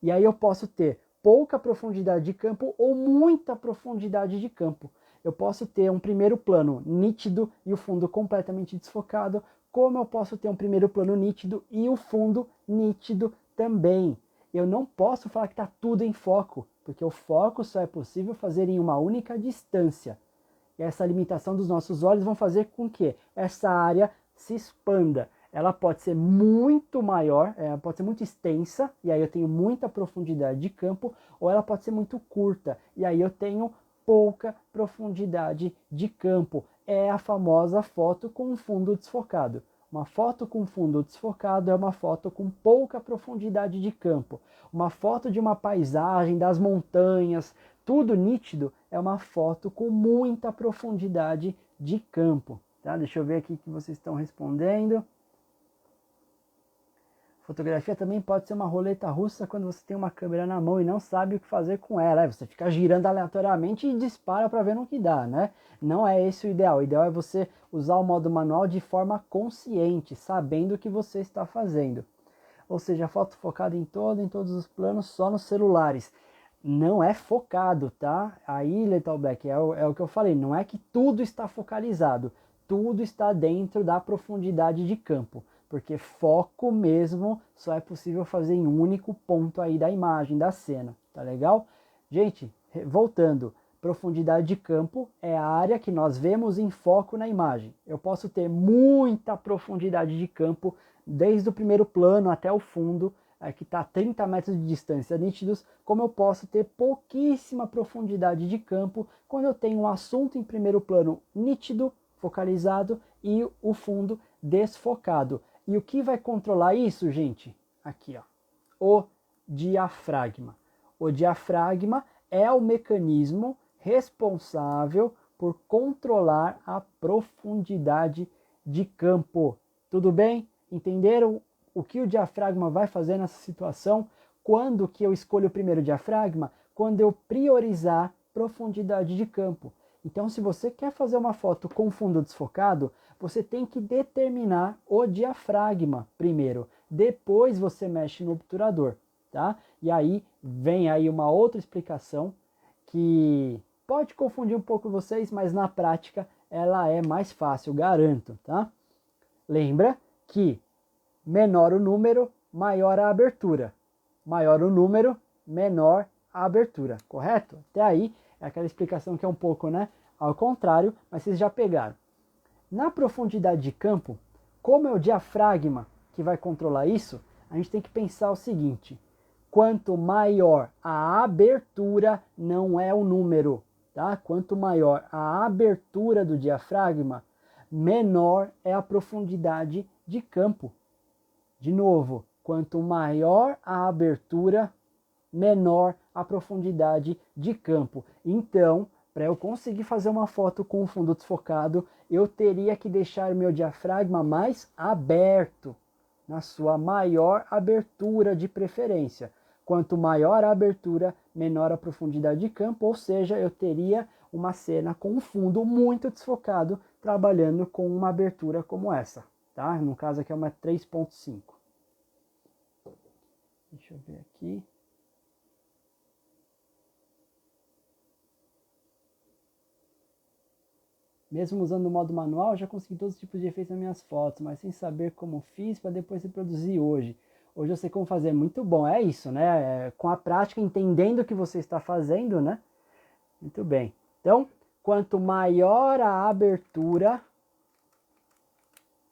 Speaker 1: E aí eu posso ter pouca profundidade de campo ou muita profundidade de campo. Eu posso ter um primeiro plano nítido e o fundo completamente desfocado, como eu posso ter um primeiro plano nítido e o fundo nítido também. Eu não posso falar que está tudo em foco, porque o foco só é possível fazer em uma única distância. E essa limitação dos nossos olhos vão fazer com que essa área se expanda. Ela pode ser muito maior, pode ser muito extensa, e aí eu tenho muita profundidade de campo, ou ela pode ser muito curta, e aí eu tenho pouca profundidade de campo. É a famosa foto com fundo desfocado. Uma foto com fundo desfocado é uma foto com pouca profundidade de campo. Uma foto de uma paisagem, das montanhas, tudo nítido, é uma foto com muita profundidade de campo. Tá? Deixa eu ver aqui que vocês estão respondendo. Fotografia também pode ser uma roleta russa quando você tem uma câmera na mão e não sabe o que fazer com ela. Você fica girando aleatoriamente e dispara para ver no que dá, né? Não é esse o ideal. O ideal é você usar o modo manual de forma consciente, sabendo o que você está fazendo. Ou seja, foto focada em todos os planos, só nos celulares. Não é focado, tá? Aí, Lethal Black, é o que eu falei, não é que tudo está focalizado. Tudo está dentro da profundidade de campo. Porque foco mesmo só é possível fazer em um único ponto aí da imagem, da cena, tá legal? Gente, voltando, profundidade de campo é a área que nós vemos em foco na imagem. Eu posso ter muita profundidade de campo, desde o primeiro plano até o fundo, que está a 30 metros de distância nítidos, como eu posso ter pouquíssima profundidade de campo quando eu tenho um assunto em primeiro plano nítido, focalizado, e o fundo desfocado. E o que vai controlar isso, gente? Aqui, ó, o diafragma. O diafragma é o mecanismo responsável por controlar a profundidade de campo. Tudo bem? Entenderam o que o diafragma vai fazer nessa situação? Quando que eu escolho o primeiro diafragma? Quando eu priorizar profundidade de campo. Então, se você quer fazer uma foto com fundo desfocado, você tem que determinar o diafragma primeiro. Depois você mexe no obturador, tá? E aí vem aí uma outra explicação que pode confundir um pouco vocês, mas na prática ela é mais fácil, garanto, tá? Lembra que menor o número, maior a abertura. Maior o número, menor a abertura, correto? Até aí é aquela explicação que é um pouco, né, ao contrário, mas vocês já pegaram. Na profundidade de campo, como é o diafragma que vai controlar isso, a gente tem que pensar o seguinte: quanto maior a abertura, não é o número, tá? Quanto maior a abertura do diafragma, menor é a profundidade de campo. De novo, quanto maior a abertura, menor a profundidade de campo. Então, para eu conseguir fazer uma foto com o fundo desfocado, eu teria que deixar o meu diafragma mais aberto, na sua maior abertura de preferência. Quanto maior a abertura, menor a profundidade de campo, ou seja, eu teria uma cena com um fundo muito desfocado, trabalhando com uma abertura como essa, tá? No caso aqui é uma 3.5. Deixa eu ver aqui. Mesmo usando o modo manual, já consegui todos os tipos de efeitos nas minhas fotos, mas sem saber como fiz para depois reproduzir hoje. Hoje eu sei como fazer, muito bom, é isso, né? Com a prática, entendendo o que você está fazendo, né? Muito bem. Então, quanto maior a abertura,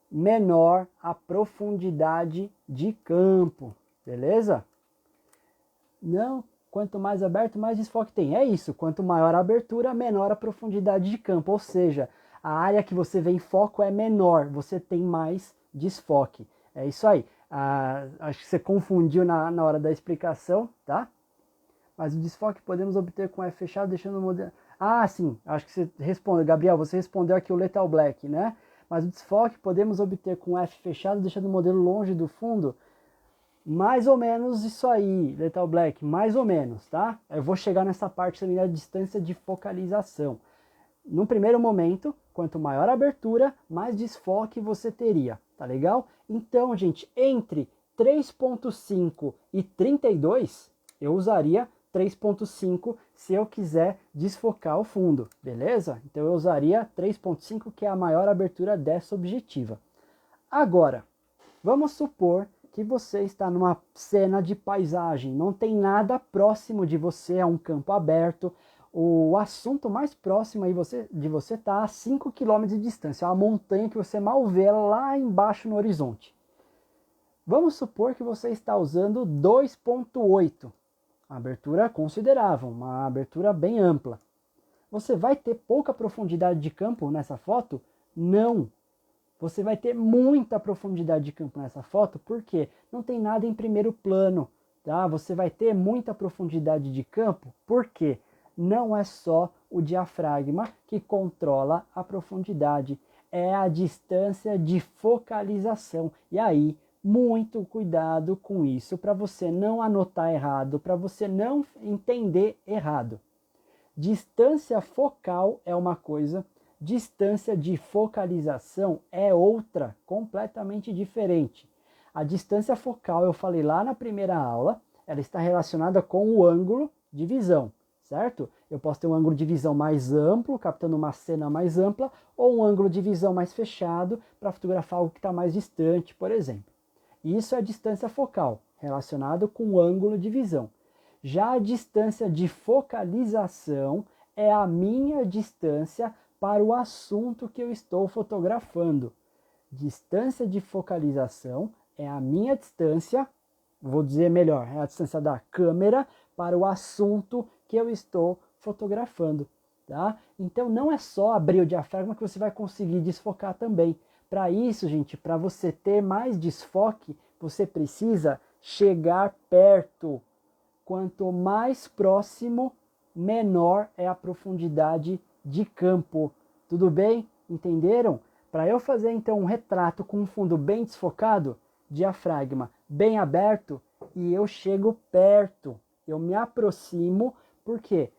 Speaker 1: menor a profundidade de campo, beleza? Não, quanto mais aberto, mais desfoque tem. É isso, quanto maior a abertura, menor a profundidade de campo. Ou seja, a área que você vê em foco é menor, você tem mais desfoque. É isso aí. Acho que você confundiu na hora da explicação, tá? Mas o desfoque podemos obter com F fechado, deixando o modelo... Ah, sim, acho que você respondeu, Gabriel, você respondeu aqui o Lethal Black, né? Mas o desfoque podemos obter com F fechado, deixando o modelo longe do fundo. Mais ou menos isso aí, Lethal Black, mais ou menos, tá? Eu vou chegar nessa parte também da distância de focalização. No primeiro momento, quanto maior a abertura, mais desfoque você teria, tá legal? Então, gente, entre 3.5 e 32, eu usaria 3.5 se eu quiser desfocar o fundo, beleza? Então eu usaria 3.5, que é a maior abertura dessa objetiva. Agora, vamos supor que você está numa cena de paisagem, não tem nada próximo de você, é um campo aberto, o assunto mais próximo aí de você está a 5 km de distância, é uma montanha que você mal vê lá embaixo no horizonte. Vamos supor que você está usando 2.8, abertura considerável, uma abertura bem ampla. Você vai ter pouca profundidade de campo nessa foto? Não. você vai ter muita profundidade de campo nessa foto, porque não tem nada em primeiro plano, tá? Você vai ter muita profundidade de campo, porque não é só o diafragma que controla a profundidade, é a distância de focalização. E aí, muito cuidado com isso, para você não anotar errado, para você não entender errado. Distância focal é uma coisa, distância de focalização é outra, completamente diferente. A distância focal, eu falei lá na primeira aula, ela está relacionada com o ângulo de visão, certo? Eu posso ter um ângulo de visão mais amplo, captando uma cena mais ampla, ou um ângulo de visão mais fechado, para fotografar algo que está mais distante, por exemplo. Isso é a distância focal, relacionado com o ângulo de visão. Já a distância de focalização é a minha distância para o assunto que eu estou fotografando. Distância de focalização é a minha distância, vou dizer melhor, é a distância da câmera para o assunto que eu estou fotografando, tá? Então não é só abrir o diafragma que você vai conseguir desfocar também. Para isso, gente, para você ter mais desfoque, você precisa chegar perto. Quanto mais próximo, menor é a profundidade de campo. Tudo bem? Entenderam? Para eu fazer então um retrato com um fundo bem desfocado, diafragma bem aberto, e eu chego perto, eu me aproximo, porque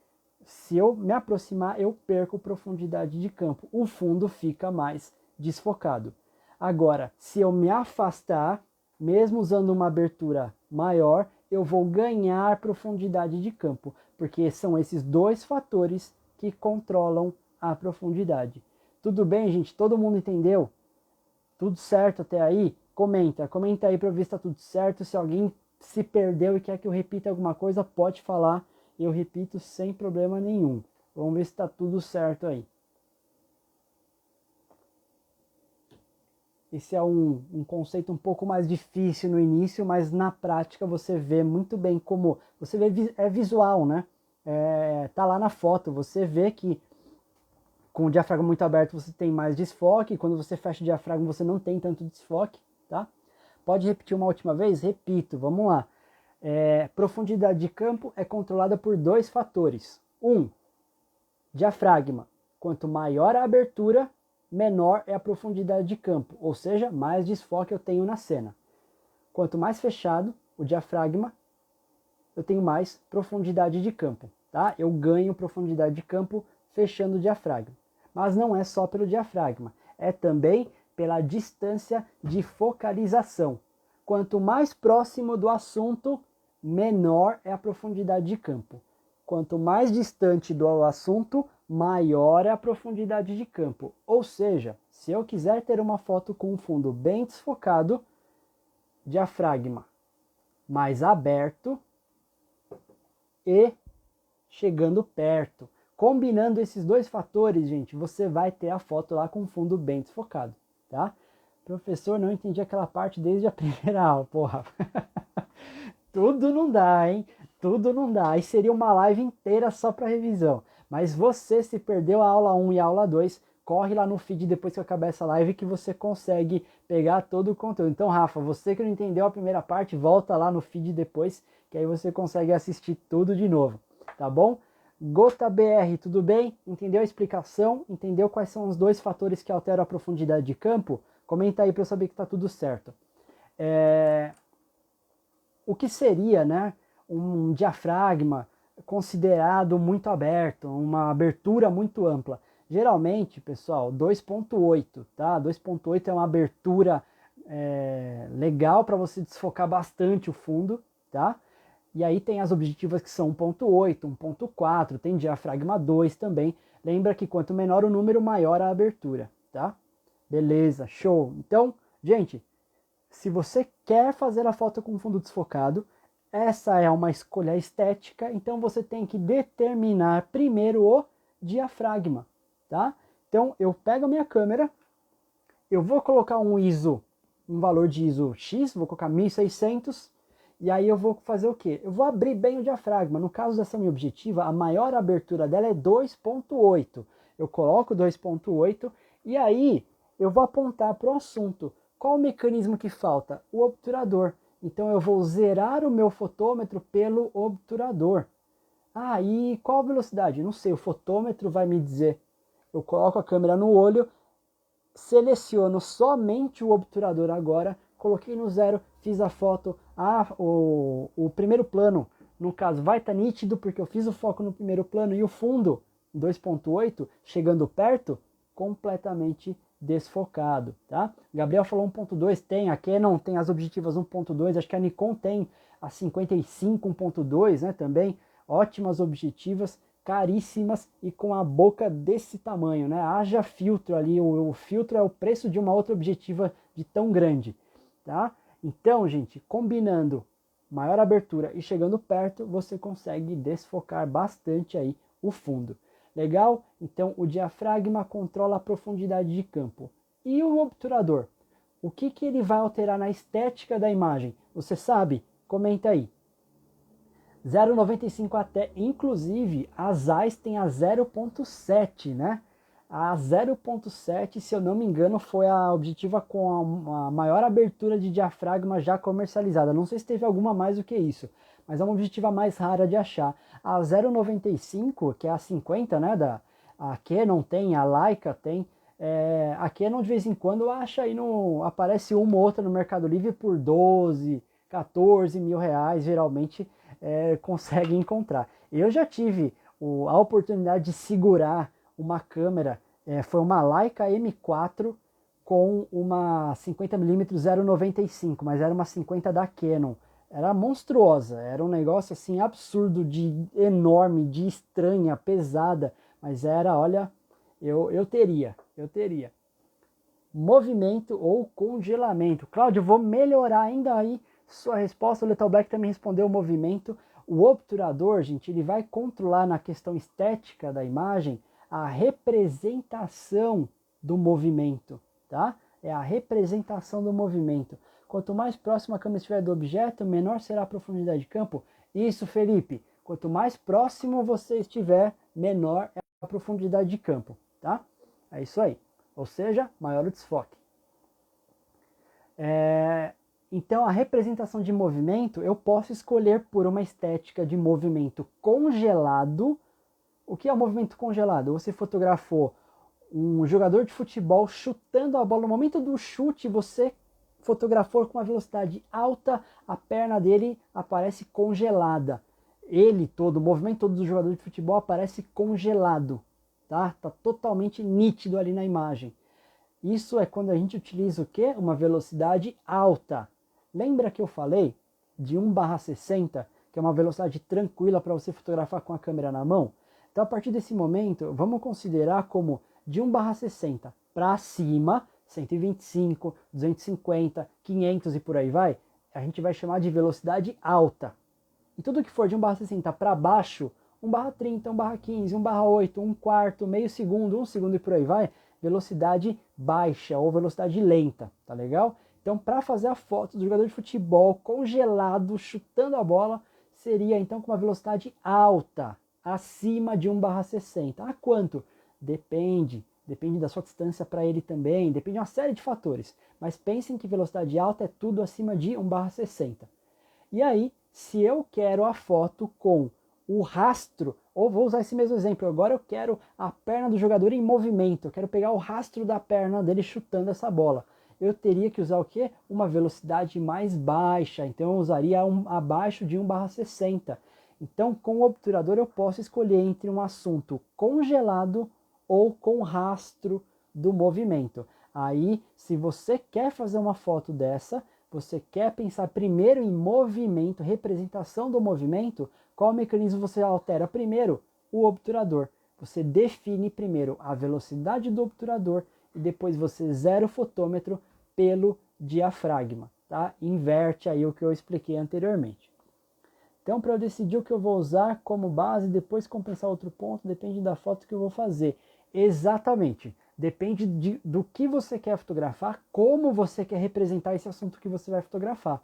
Speaker 1: se eu me aproximar, eu perco profundidade de campo. O fundo fica mais desfocado. Agora, se eu me afastar, mesmo usando uma abertura maior, eu vou ganhar profundidade de campo, porque são esses dois fatores que controlam a profundidade. Tudo bem, gente? Todo mundo entendeu? Tudo certo até aí? Comenta aí para ver se está tudo certo. Se alguém se perdeu e quer que eu repita alguma coisa, pode falar. Eu repito sem problema nenhum. Vamos ver se está tudo certo aí. Esse é um conceito um pouco mais difícil no início, mas na prática você vê muito bem como... Você vê, é visual, né? Tá lá na foto, você vê que com o diafragma muito aberto você tem mais desfoque, quando você fecha o diafragma você não tem tanto desfoque, tá? Pode repetir uma última vez? Repito, vamos lá. Profundidade de campo é controlada por dois fatores. Diafragma. Quanto maior a abertura, menor é a profundidade de campo, ou seja, mais desfoque eu tenho na cena. Quanto mais fechado o diafragma, eu tenho mais profundidade de campo, tá? Eu ganho profundidade de campo fechando o diafragma. Mas não é só pelo diafragma, é também pela distância de focalização. Quanto mais próximo do assunto, menor é a profundidade de campo. Quanto mais distante do assunto, maior é a profundidade de campo. Ou seja, se eu quiser ter uma foto com um fundo bem desfocado, diafragma mais aberto e chegando perto. Combinando esses dois fatores, gente, você vai ter a foto lá com um fundo bem desfocado, tá? Professor, não entendi aquela parte desde a primeira aula, porra. Tudo não dá, hein? Tudo não dá. Aí seria uma live inteira só para revisão. Mas você, se perdeu a aula 1 e a aula 2, corre lá no feed depois que acabar essa live que você consegue pegar todo o conteúdo. Então, Rafa, você que não entendeu a primeira parte, volta lá no feed depois, que aí você consegue assistir tudo de novo, tá bom? Gota BR, tudo bem? Entendeu a explicação? Entendeu quais são os dois fatores que alteram a profundidade de campo? Comenta aí para eu saber que está tudo certo. O que seria, né, um diafragma considerado muito aberto, uma abertura muito ampla? Geralmente, pessoal, 2.8, tá? 2.8 é uma abertura legal para você desfocar bastante o fundo, tá? E aí tem as objetivas que são 1.8, 1.4, tem diafragma 2 também. Lembra que quanto menor o número, maior a abertura, tá? Beleza, show. Então, gente, se você quer fazer a foto com fundo desfocado, essa é uma escolha estética, então você tem que determinar primeiro o diafragma, tá? Então, eu pego a minha câmera, eu vou colocar um valor de ISO X, vou colocar 1600, e aí eu vou fazer o quê? Eu vou abrir bem o diafragma. No caso dessa minha objetiva, a maior abertura dela é 2.8. Eu coloco 2.8 e aí eu vou apontar para o assunto. Qual o mecanismo que falta? O obturador. Então eu vou zerar o meu fotômetro pelo obturador. Ah, e qual a velocidade? Não sei, o fotômetro vai me dizer. Eu coloco a câmera no olho, seleciono somente o obturador agora, coloquei no zero, fiz a foto, o primeiro plano, no caso, vai estar nítido porque eu fiz o foco no primeiro plano e o fundo, 2.8, chegando perto, completamente desfocado, tá? Gabriel falou 1.2, tem, a Canon tem as objetivas 1.2, acho que a Nikon tem a 55 1.2, né, também, ótimas objetivas, caríssimas e com a boca desse tamanho, né? Haja filtro ali, o filtro é o preço de uma outra objetiva de tão grande, tá? Então, gente, combinando maior abertura e chegando perto, você consegue desfocar bastante aí o fundo. Legal? Então, o diafragma controla a profundidade de campo. E o obturador? O que ele vai alterar na estética da imagem? Você sabe? Comenta aí. 0,95 até, inclusive a Zeiss tem a 0,7, né? A 0,7, se eu não me engano, foi a objetiva com a maior abertura de diafragma já comercializada. Não sei se teve alguma mais do que isso, mas é uma objetiva mais rara de achar. A 0,95, que é a 50, né? A Canon tem, a Leica tem. A Canon de vez em quando acha aí aparece uma ou outra no Mercado Livre por 12, 14 mil reais, geralmente consegue encontrar. Eu já tive a oportunidade de segurar uma câmera, foi uma Leica M4 com uma 50mm 0,95, mas era uma 50 da Canon. Era monstruosa, era um negócio assim absurdo, de enorme, de estranha, pesada, mas era, olha, eu teria. Movimento ou congelamento. Cláudio, vou melhorar ainda aí sua resposta. O Lethal Black também respondeu o movimento. O obturador, gente, ele vai controlar na questão estética da imagem a representação do movimento, tá? É a representação do movimento. Quanto mais próxima a câmera estiver do objeto, menor será a profundidade de campo. Isso, Felipe. Quanto mais próximo você estiver, menor é a profundidade de campo, tá? É isso aí. Ou seja, maior o desfoque. Então, a representação de movimento, eu posso escolher por uma estética de movimento congelado. O que é o movimento congelado? Você fotografou um jogador de futebol chutando a bola. No momento do chute, você fotografou com uma velocidade alta, a perna dele aparece congelada. O movimento todo do jogador de futebol aparece congelado. Tá totalmente nítido ali na imagem. Isso é quando a gente utiliza o quê? Uma velocidade alta. Lembra que eu falei de 1/60, que é uma velocidade tranquila para você fotografar com a câmera na mão? Então, a partir desse momento, vamos considerar como de 1/60 para cima, 125, 250, 500 e por aí vai, a gente vai chamar de velocidade alta. E tudo que for de 1/60 para baixo, 1/30, 1/15, 1/8, 1/4, meio segundo, 1 segundo e por aí vai, velocidade baixa ou velocidade lenta, tá legal? Então, para fazer a foto do jogador de futebol congelado, chutando a bola, seria então com uma velocidade alta, acima de 1/60. A quanto? Depende da sua distância para ele também, depende de uma série de fatores. Mas pensem que velocidade alta é tudo acima de 1/60. E aí, se eu quero a foto com o rastro, ou vou usar esse mesmo exemplo, agora eu quero a perna do jogador em movimento, eu quero pegar o rastro da perna dele chutando essa bola. Eu teria que usar o quê? Uma velocidade mais baixa, então eu usaria abaixo de 1/60. Então, com o obturador eu posso escolher entre um assunto congelado ou com rastro do movimento. Aí, se você quer fazer uma foto dessa, você quer pensar primeiro em movimento, representação do movimento, qual mecanismo você altera primeiro? O obturador. Você define primeiro a velocidade do obturador e depois você zera o fotômetro pelo diafragma, tá? Inverte aí o que eu expliquei anteriormente. Então, para eu decidir o que eu vou usar como base, depois compensar outro ponto, depende da foto que eu vou fazer. Exatamente. Depende do que você quer fotografar, como você quer representar esse assunto que você vai fotografar.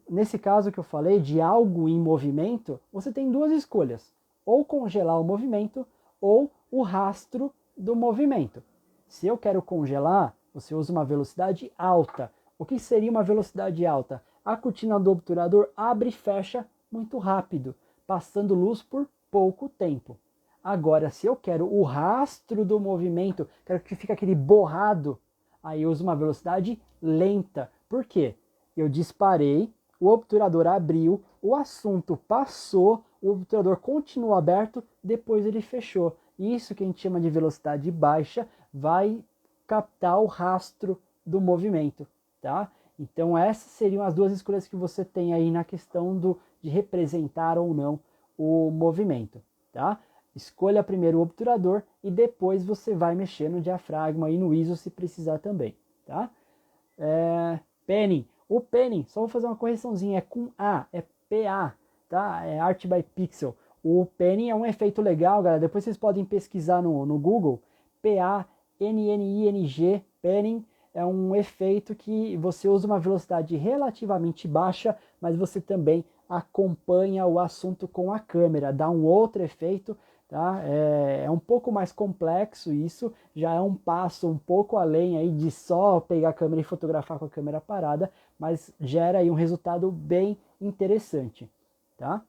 Speaker 1: Nesse caso que eu falei de algo em movimento, você tem duas escolhas. Ou congelar o movimento, ou o rastro do movimento. Se eu quero congelar, Você usa uma velocidade alta. O que seria uma velocidade alta? A cortina do obturador abre e fecha muito rápido, passando luz por pouco tempo. Agora, se eu quero o rastro do movimento, quero que fique aquele borrado, aí eu uso uma velocidade lenta. Por quê? Eu disparei, o obturador abriu, o assunto passou, o obturador continuou aberto, depois ele fechou. Isso que a gente chama de velocidade baixa vai captar o rastro do movimento, tá? Então essas seriam as duas escolhas que você tem aí na questão de representar ou não o movimento, tá? Escolha primeiro o obturador e depois você vai mexer no diafragma e no ISO se precisar também, tá? Panning. O panning, só vou fazer uma correçãozinha, é com A, é PA, tá? É Art by Pixel. O panning é um efeito legal, galera, depois vocês podem pesquisar no Google, P-A-N-N-I-N-G, panning, é um efeito que você usa uma velocidade relativamente baixa, mas você também acompanha o assunto com a câmera, dá um outro efeito, tá? É um pouco mais complexo isso, já é um passo um pouco além aí de só pegar a câmera e fotografar com a câmera parada, mas gera aí um resultado bem interessante, tá?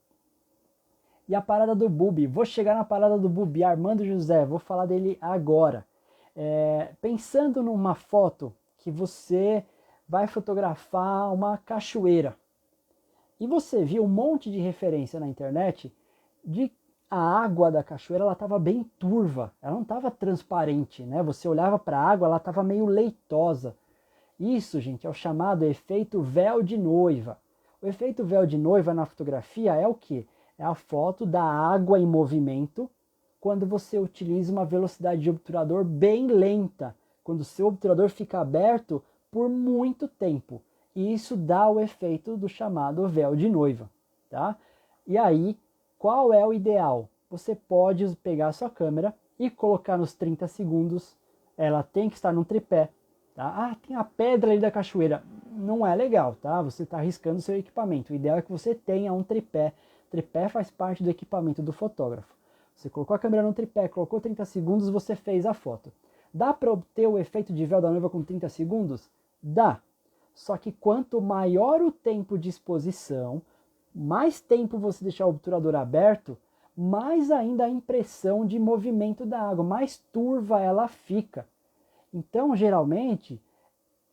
Speaker 1: E a parada do Bubi, vou chegar na parada do Bubi, Armando José, vou falar dele agora. Pensando numa foto que você vai fotografar uma cachoeira, e você viu um monte de referência na internet de a água da cachoeira, ela estava bem turva, ela não estava transparente, né? Você olhava para a água, ela estava meio leitosa. Isso, gente, é o chamado efeito véu de noiva. O efeito véu de noiva na fotografia é o quê? É a foto da água em movimento quando você utiliza uma velocidade de obturador bem lenta, quando o seu obturador fica aberto por muito tempo. E isso dá o efeito do chamado véu de noiva, tá? E aí, qual é o ideal? Você pode pegar a sua câmera e colocar nos 30 segundos, ela tem que estar num tripé, tá? Ah, tem a pedra ali da cachoeira. Não é legal, tá? Você está arriscando o seu equipamento. O ideal é que você tenha um tripé. O tripé faz parte do equipamento do fotógrafo. Você colocou a câmera no tripé, colocou 30 segundos, você fez a foto. Dá para obter o efeito de véu da noiva com 30 segundos? Dá. Só que quanto maior o tempo de exposição, mais tempo você deixar o obturador aberto, mais ainda a impressão de movimento da água, mais turva ela fica. Então, geralmente,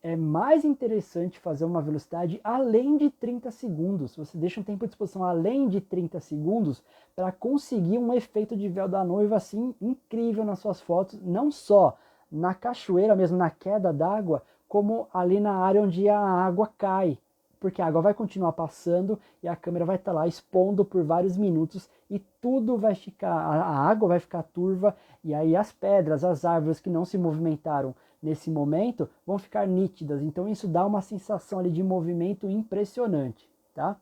Speaker 1: é mais interessante fazer uma velocidade além de 30 segundos. Você deixa um tempo de exposição além de 30 segundos para conseguir um efeito de véu da noiva assim incrível nas suas fotos, não só na cachoeira mesmo, na queda d'água, como ali na área onde a água cai, porque a água vai continuar passando e a câmera vai estar lá expondo por vários minutos e tudo vai ficar, a água vai ficar turva e aí as pedras, as árvores que não se movimentaram nesse momento vão ficar nítidas, então isso dá uma sensação ali de movimento impressionante, tá?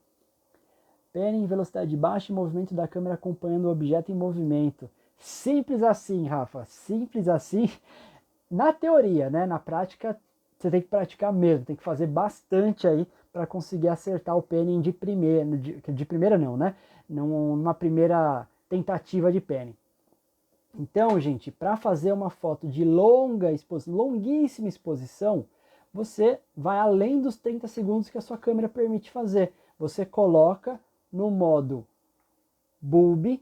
Speaker 1: Panning em velocidade baixa e movimento da câmera acompanhando o objeto em movimento. Simples assim, Rafa, simples assim, na teoria, né? Na prática você tem que praticar mesmo, tem que fazer bastante aí para conseguir acertar o panning de primeira, de primeira não, né? Numa primeira tentativa de panning. Então, gente, para fazer uma foto de longuíssima exposição, você vai além dos 30 segundos que a sua câmera permite fazer. Você coloca no modo bulb,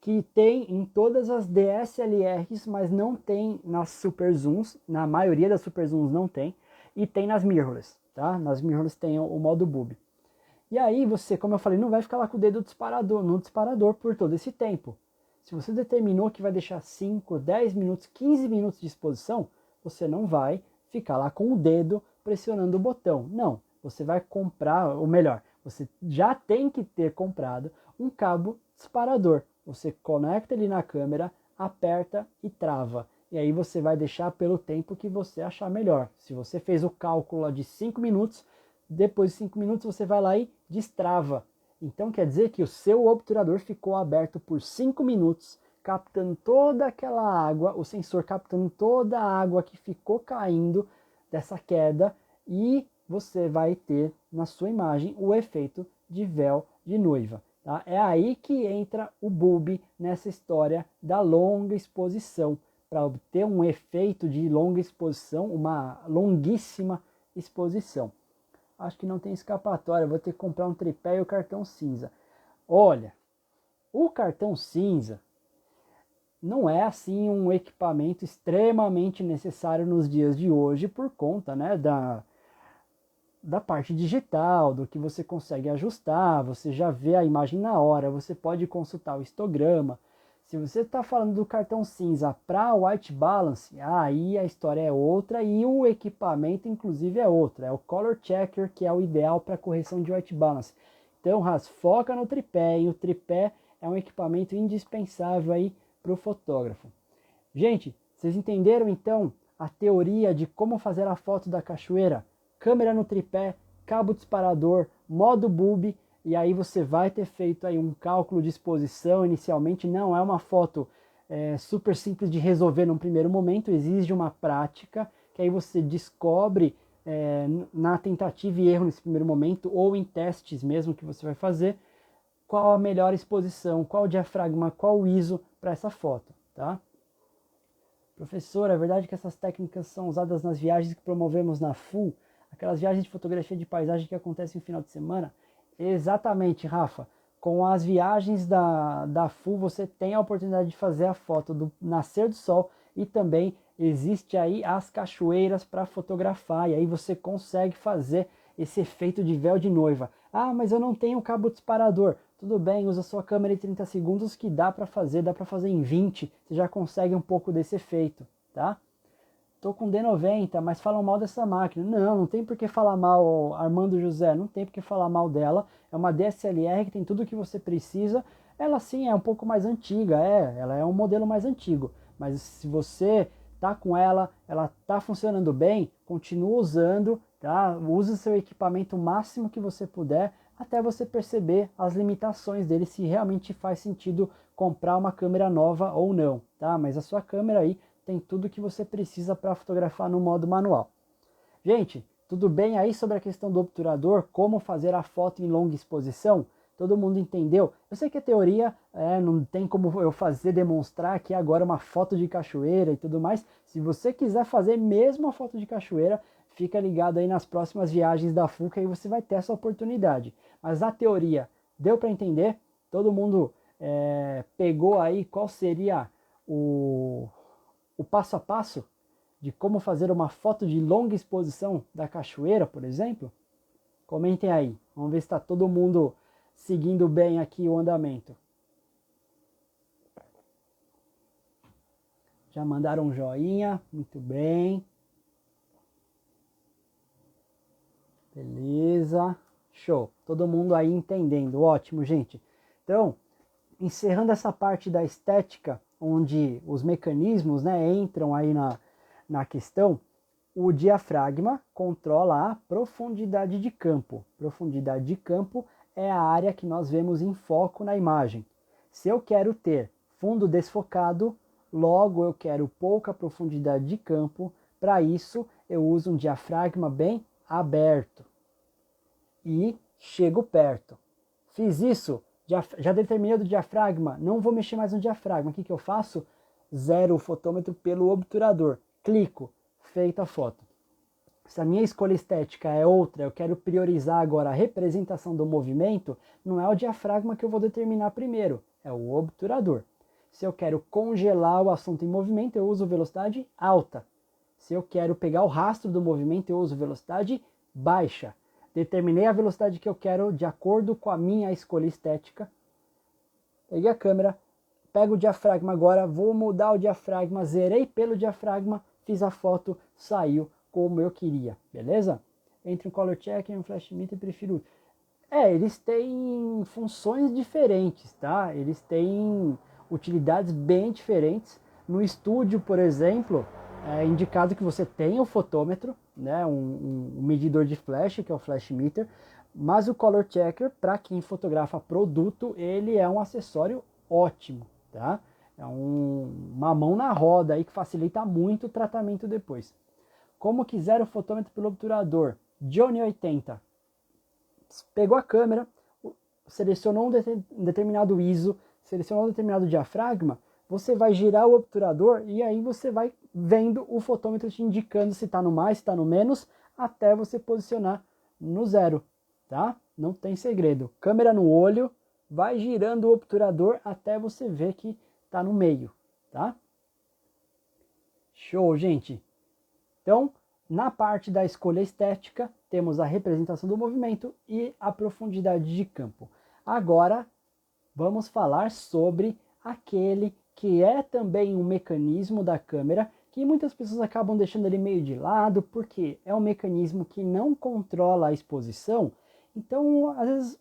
Speaker 1: que tem em todas as DSLRs, mas não tem nas super zooms, na maioria das super zooms não tem, e tem nas mirrorless, tá? Nas mirrorless tem o modo bulb. E aí você, como eu falei, não vai ficar lá com o dedo no disparador por todo esse tempo. Se você determinou que vai deixar 5, 10 minutos, 15 minutos de exposição, você não vai ficar lá com o dedo pressionando o botão. Não, você vai comprar, ou melhor, você já tem que ter comprado um cabo disparador. Você conecta ele na câmera, aperta e trava. E aí você vai deixar pelo tempo que você achar melhor. Se você fez o cálculo de 5 minutos, depois de 5 minutos você vai lá e destrava. Então quer dizer que o seu obturador ficou aberto por 5 minutos, captando toda aquela água, o sensor captando toda a água que ficou caindo dessa queda, e você vai ter na sua imagem o efeito de véu de noiva. Tá? É aí que entra o bulb nessa história da longa exposição, para obter um efeito de longa exposição, uma longuíssima exposição. Acho que não tem escapatória, vou ter que comprar um tripé e o cartão cinza. Olha, o cartão cinza não é assim um equipamento extremamente necessário nos dias de hoje por conta, né, da parte digital, do que você consegue ajustar, você já vê a imagem na hora, você pode consultar o histograma. Se você está falando do cartão cinza para white balance, aí a história é outra e o equipamento inclusive é outro, é o color checker que é o ideal para correção de white balance. Então, Ras, foca no tripé, e o tripé é um equipamento indispensável aí para o fotógrafo. Gente, vocês entenderam então a teoria de como fazer a foto da cachoeira? Câmera no tripé, cabo disparador, modo bulb, e aí você vai ter feito aí um cálculo de exposição. Inicialmente não é uma foto super simples de resolver num primeiro momento, exige uma prática, que aí você descobre na tentativa e erro nesse primeiro momento, ou em testes mesmo que você vai fazer, qual a melhor exposição, qual o diafragma, qual o ISO para essa foto, tá? Professor, é verdade que essas técnicas são usadas nas viagens que promovemos na FUL, aquelas viagens de fotografia de paisagem que acontecem no final de semana? Exatamente, Rafa. Com as viagens da FUL, você tem a oportunidade de fazer a foto do nascer do sol e também existe aí as cachoeiras para fotografar, e aí você consegue fazer esse efeito de véu de noiva. Ah, mas eu não tenho cabo disparador. Tudo bem, usa sua câmera de 30 segundos que dá para fazer em 20, você já consegue um pouco desse efeito, tá? Tô com D90, mas falam mal dessa máquina. Não tem por que falar mal, Armando José, não tem por que falar mal dela. É uma DSLR que tem tudo o que você precisa. Ela sim é um pouco mais antiga, ela é um modelo mais antigo. Mas se você tá com ela tá funcionando bem, continua usando, tá? Use o seu equipamento o máximo que você puder, até você perceber as limitações dele, se realmente faz sentido comprar uma câmera nova ou não, tá? Mas a sua câmera aí tem tudo que você precisa para fotografar no modo manual. Gente, tudo bem aí sobre a questão do obturador, como fazer a foto em longa exposição? Todo mundo entendeu? Eu sei que a teoria não tem como eu demonstrar aqui agora uma foto de cachoeira e tudo mais. Se você quiser fazer mesmo a foto de cachoeira, fica ligado aí nas próximas viagens da FUCA e você vai ter essa oportunidade. Mas a teoria deu para entender? Todo mundo pegou aí qual seria o passo a passo de como fazer uma foto de longa exposição da cachoeira, por exemplo? Comentem aí, vamos ver se está todo mundo seguindo bem aqui o andamento. Já mandaram um joinha, muito bem. Beleza, show. Todo mundo aí entendendo, ótimo, gente. Então, encerrando essa parte da estética, onde os mecanismos entram aí na questão, o diafragma controla a profundidade de campo. Profundidade de campo é a área que nós vemos em foco na imagem. Se eu quero ter fundo desfocado, logo eu quero pouca profundidade de campo. Para isso, eu uso um diafragma bem aberto e chego perto. Fiz isso, já determinei o diafragma, não vou mexer mais no diafragma. O que eu faço? Zero o fotômetro pelo obturador. Clico, feita a foto. Se a minha escolha estética é outra, eu quero priorizar agora a representação do movimento, não é o diafragma que eu vou determinar primeiro, é o obturador. Se eu quero congelar o assunto em movimento, eu uso velocidade alta. Se eu quero pegar o rastro do movimento, eu uso velocidade baixa. Determinei a velocidade que eu quero de acordo com a minha escolha estética. Peguei a câmera, pego o diafragma agora, vou mudar o diafragma, zerei pelo diafragma, fiz a foto, saiu como eu queria, beleza? Entre um color checker e um flash emitter, prefiro... eles têm funções diferentes, tá? Eles têm utilidades bem diferentes. No estúdio, por exemplo, é indicado que você tenha o fotômetro, né? um medidor de flash, que é o flash emitter, mas o color checker, para quem fotografa produto, ele é um acessório ótimo, tá? É uma mão na roda aí que facilita muito o tratamento depois. Como quiser o fotômetro pelo obturador, Johnny 80. Pegou a câmera, selecionou um determinado ISO, selecionou um determinado diafragma, você vai girar o obturador e aí você vai vendo o fotômetro te indicando se está no mais, se está no menos, até você posicionar no 0, tá? Não tem segredo. Câmera no olho, vai girando o obturador até você ver que está no meio, tá? Show, gente! Então, na parte da escolha estética, temos a representação do movimento e a profundidade de campo. Agora, vamos falar sobre aquele que é também um mecanismo da câmera, que muitas pessoas acabam deixando ele meio de lado, porque é um mecanismo que não controla a exposição. Então, às vezes,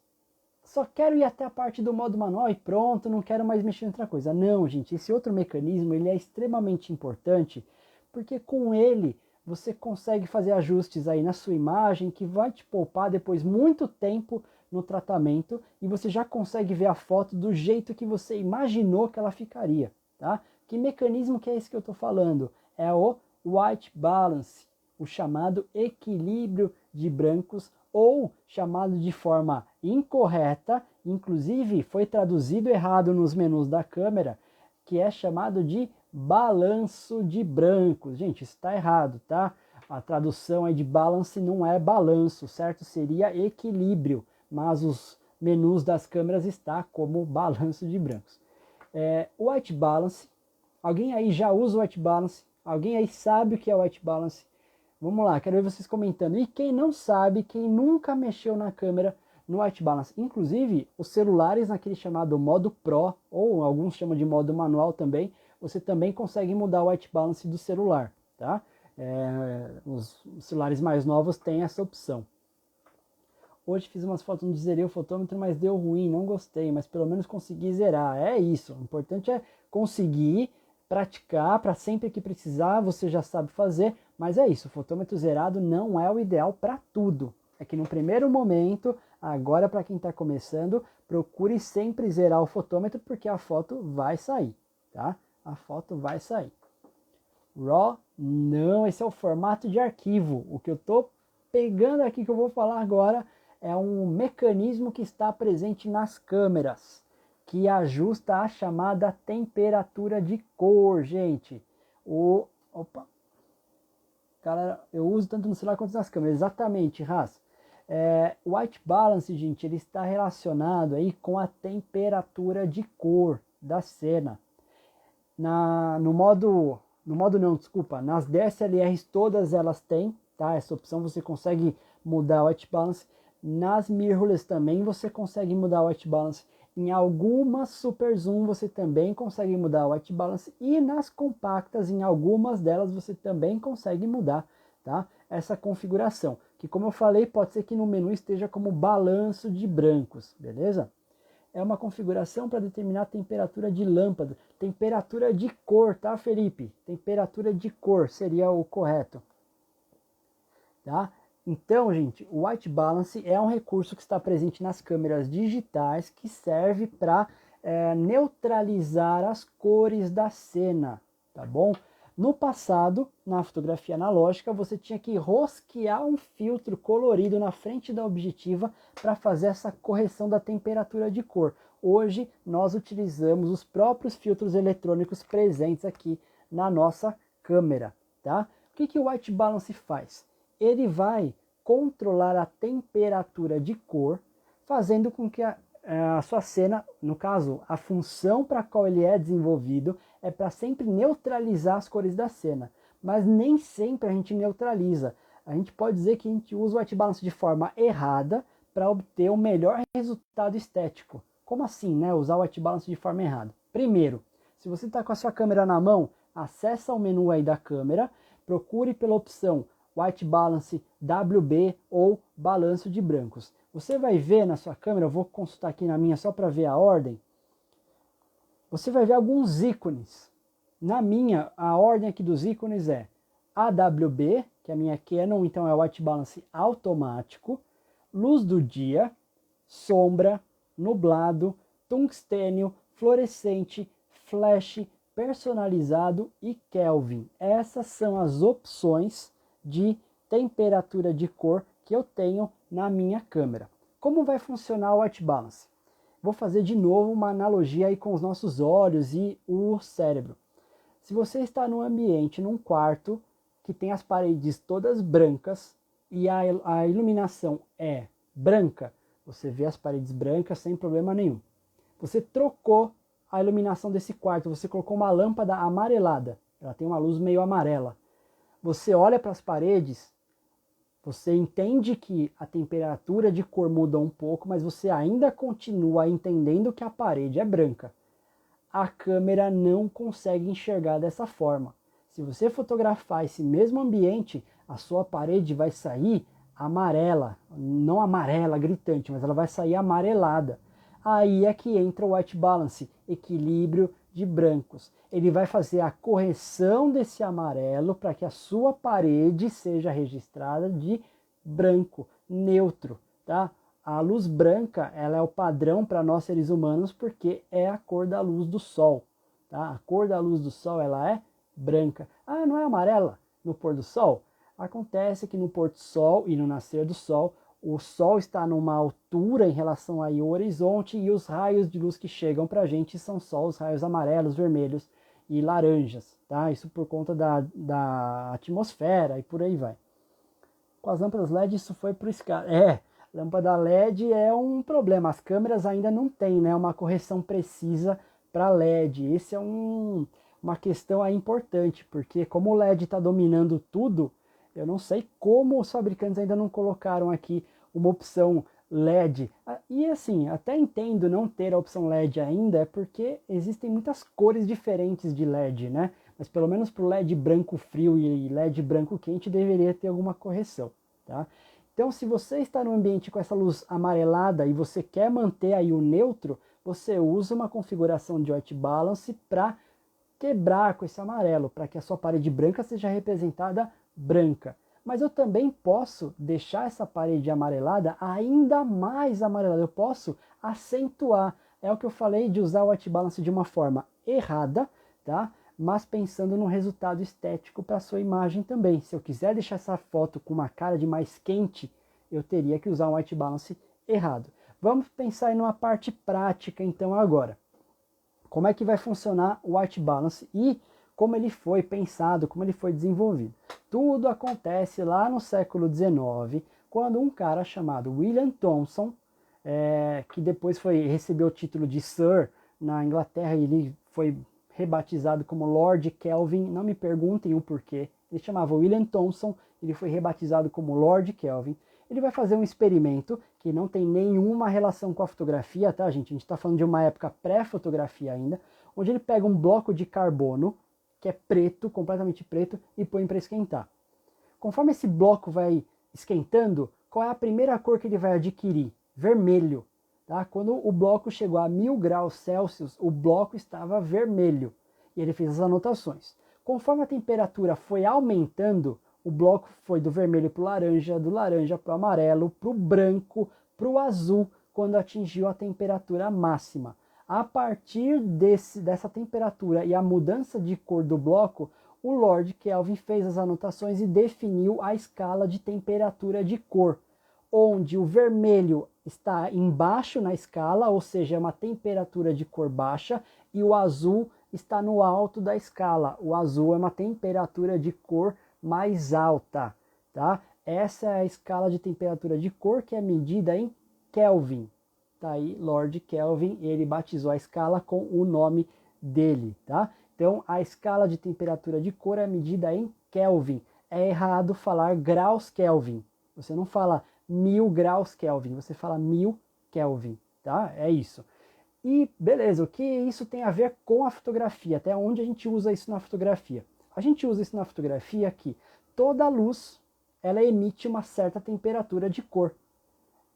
Speaker 1: só quero ir até a parte do modo manual e pronto, não quero mais mexer em outra coisa. Não, gente, esse outro mecanismo ele é extremamente importante, porque com ele você consegue fazer ajustes aí na sua imagem que vai te poupar depois muito tempo no tratamento e você já consegue ver a foto do jeito que você imaginou que ela ficaria, tá? Que mecanismo que é esse que eu estou falando? É o white balance, o chamado equilíbrio de brancos, ou chamado de forma incorreta, inclusive foi traduzido errado nos menus da câmera, que é chamado de balanço de brancos. Gente, isso está errado, tá? A tradução aí de balance não é balanço, certo? Seria equilíbrio, mas os menus das câmeras está como balanço de brancos. O white balance, alguém aí já usa o white balance? Alguém aí sabe o que é o white balance? Vamos lá, quero ver vocês comentando. E quem não sabe, quem nunca mexeu na câmera no white balance, inclusive os celulares naquele chamado modo Pro, ou alguns chamam de modo manual também, você também consegue mudar o white balance do celular, tá? Os celulares mais novos têm essa opção. Hoje fiz umas fotos onde zerei o fotômetro, mas deu ruim, não gostei, mas pelo menos consegui zerar. É isso, o importante é conseguir praticar, para sempre que precisar, você já sabe fazer, mas é isso, o fotômetro zerado não é o ideal para tudo. É que no primeiro momento, agora para quem está começando, procure sempre zerar o fotômetro, porque a foto vai sair, tá? A foto vai sair. RAW, não, esse é o formato de arquivo. O que eu estou pegando aqui, que eu vou falar agora, é um mecanismo que está presente nas câmeras, que ajusta a chamada temperatura de cor, gente. Opa! Galera, eu uso tanto no celular quanto nas câmeras. Exatamente, Raz. O white balance, gente, ele está relacionado aí com a temperatura de cor da cena. No modo não, desculpa, nas DSLRs todas elas têm, tá? Essa opção você consegue mudar o white balance. Nas mirrorless também você consegue mudar o white balance. Em algumas super zoom você também consegue mudar o white balance. E nas compactas, em algumas delas você também consegue mudar, tá? Essa configuração. Que como eu falei, pode ser que no menu esteja como balanço de brancos, beleza? É uma configuração para determinar a temperatura de lâmpada. Temperatura de cor, tá, Felipe? Temperatura de cor seria o correto. Tá? Então, gente, o white balance é um recurso que está presente nas câmeras digitais que serve para neutralizar as cores da cena, tá bom? No passado, na fotografia analógica, você tinha que rosquear um filtro colorido na frente da objetiva para fazer essa correção da temperatura de cor. Hoje, nós utilizamos os próprios filtros eletrônicos presentes aqui na nossa câmera, tá? O que o white balance faz? Ele vai controlar a temperatura de cor, fazendo com que a sua cena, no caso, a função para a qual ele é desenvolvido é para sempre neutralizar as cores da cena. Mas nem sempre a gente neutraliza. A gente pode dizer que a gente usa o white balance de forma errada para obter o melhor resultado estético. Como assim, né? Usar o white balance de forma errada? Primeiro, se você está com a sua câmera na mão, acessa o menu aí da câmera, procure pela opção white balance WB ou balanço de brancos. Você vai ver na sua câmera, eu vou consultar aqui na minha só para ver a ordem. Você vai ver alguns ícones. Na minha, a ordem aqui dos ícones é AWB, que é a minha Canon, então é o white balance automático, luz do dia, sombra, nublado, tungstênio, fluorescente, flash, personalizado e Kelvin. Essas são as opções de temperatura de cor que eu tenho na minha câmera. Como vai funcionar o white balance? Vou fazer de novo uma analogia aí com os nossos olhos e o cérebro. Se você está num ambiente, num quarto, que tem as paredes todas brancas e a iluminação é branca, você vê as paredes brancas sem problema nenhum. Você trocou a iluminação desse quarto, você colocou uma lâmpada amarelada, ela tem uma luz meio amarela. Você olha para as paredes, você entende que a temperatura de cor muda um pouco, mas você ainda continua entendendo que a parede é branca. A câmera não consegue enxergar dessa forma. Se você fotografar esse mesmo ambiente, a sua parede vai sair amarela, não amarela gritante, mas ela vai sair amarelada. Aí é que entra o white balance, equilíbrio de brancos. Ele vai fazer a correção desse amarelo para que a sua parede seja registrada de branco, neutro, tá? A luz branca, ela é o padrão para nós seres humanos porque é a cor da luz do sol, tá? A cor da luz do sol, ela é branca. Ah, não é amarela no pôr do sol? Acontece que no pôr do sol e no nascer do sol, o sol está numa altura em relação ao horizonte e os raios de luz que chegam para a gente são só os raios amarelos, vermelhos e laranjas, tá? Isso por conta da atmosfera e por aí vai. Com as lâmpadas LED isso foi para o escada. Lâmpada LED é um problema, as câmeras ainda não têm, né, uma correção precisa para LED. Esse é uma questão aí importante, porque como o LED está dominando tudo, eu não sei como os fabricantes ainda não colocaram aqui uma opção LED. E assim, até entendo não ter a opção LED ainda, é porque existem muitas cores diferentes de LED, né? Mas pelo menos para o LED branco frio e LED branco quente deveria ter alguma correção, tá? Então, se você está no ambiente com essa luz amarelada e você quer manter aí o neutro, você usa uma configuração de white balance para quebrar com esse amarelo, para que a sua parede branca seja representada branca. Mas eu também posso deixar essa parede amarelada ainda mais amarelada. Eu posso acentuar. É o que eu falei de usar o white balance de uma forma errada, tá? Mas pensando no resultado estético para a sua imagem também. Se eu quiser deixar essa foto com uma cara de mais quente, eu teria que usar um white balance errado. Vamos pensar em uma parte prática então agora. Como é que vai funcionar o white balance e como ele foi pensado, como ele foi desenvolvido. Tudo acontece lá no século XIX, quando um cara chamado William Thomson, que depois recebeu o título de Sir na Inglaterra, e ele foi rebatizado como Lord Kelvin, não me perguntem o porquê, ele chamava William Thomson, ele foi rebatizado como Lord Kelvin. Ele vai fazer um experimento que não tem nenhuma relação com a fotografia, tá, gente? A gente está falando de uma época pré-fotografia ainda, onde ele pega um bloco de carbono, que é preto, completamente preto, e põe para esquentar. Conforme esse bloco vai esquentando, qual é a primeira cor que ele vai adquirir? Vermelho. Tá? Quando o bloco chegou a 1000 graus Celsius, o bloco estava vermelho. E ele fez as anotações. Conforme a temperatura foi aumentando, o bloco foi do vermelho para o laranja, do laranja para o amarelo, para o branco, para o azul, quando atingiu a temperatura máxima. A partir dessa temperatura e a mudança de cor do bloco, o Lord Kelvin fez as anotações e definiu a escala de temperatura de cor, onde o vermelho está embaixo na escala, ou seja, é uma temperatura de cor baixa, e o azul está no alto da escala. O azul é uma temperatura de cor mais alta, tá? Essa é a escala de temperatura de cor que é medida em Kelvin. Tá aí, Lord Kelvin, ele batizou a escala com o nome dele, tá? Então, a escala de temperatura de cor é medida em Kelvin. É errado falar graus Kelvin. Você não fala 1000 graus Kelvin, você fala 1000 Kelvin, tá? É isso. E beleza, o que isso tem a ver com a fotografia? Até onde a gente usa isso na fotografia? A gente usa isso na fotografia que toda luz, ela emite uma certa temperatura de cor.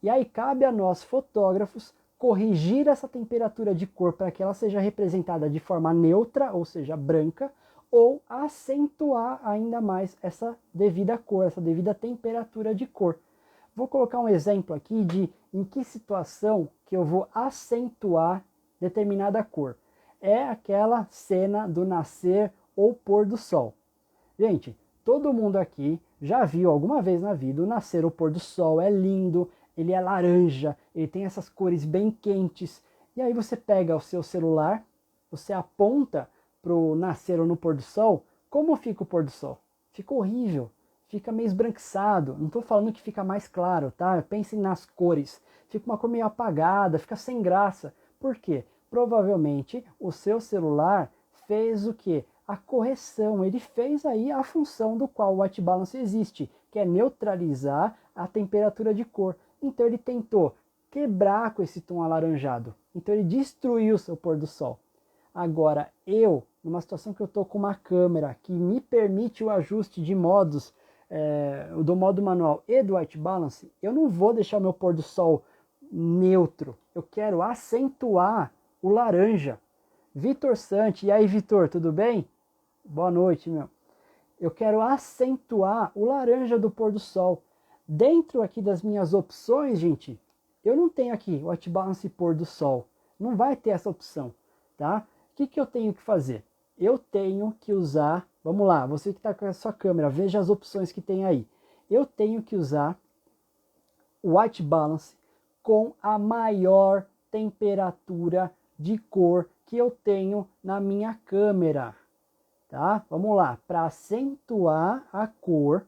Speaker 1: E aí cabe a nós, fotógrafos, corrigir essa temperatura de cor para que ela seja representada de forma neutra, ou seja, branca, ou acentuar ainda mais essa devida cor, essa devida temperatura de cor. Vou colocar um exemplo aqui de em que situação que eu vou acentuar determinada cor. É aquela cena do nascer ou pôr do sol. Gente, todo mundo aqui já viu alguma vez na vida o nascer ou pôr do sol, é lindo, ele é laranja, ele tem essas cores bem quentes, E aí você pega o seu celular, você aponta para o nascer ou no pôr do sol. Como fica o pôr do sol? Fica horrível, fica meio esbranquiçado. Não estou falando que fica mais claro, tá? Pensem nas cores. Fica uma cor meio apagada, fica sem graça. Por quê? Provavelmente o seu celular fez o quê? A correção. Ele fez aí a função do qual o white balance existe, que é neutralizar a temperatura de cor. Então ele tentou quebrar com esse tom alaranjado. Então ele destruiu o seu pôr do sol. Agora eu, numa situação que eu estou com uma câmera que me permite o ajuste de modos, do modo manual e do white balance, eu não vou deixar o meu pôr do sol neutro. Eu quero acentuar o laranja. Vitor Santi, e aí Vitor, tudo bem? Boa noite, meu. Eu quero acentuar o laranja do pôr do sol. Dentro aqui das minhas opções, gente, eu não tenho aqui o white balance pôr do sol. Não vai ter essa opção, tá? O que eu tenho que fazer? Eu tenho que usar, vamos lá, você que está com a sua câmera, veja as opções que tem aí. Eu tenho que usar o white balance com a maior temperatura de cor que eu tenho na minha câmera, tá? Vamos lá, para acentuar a cor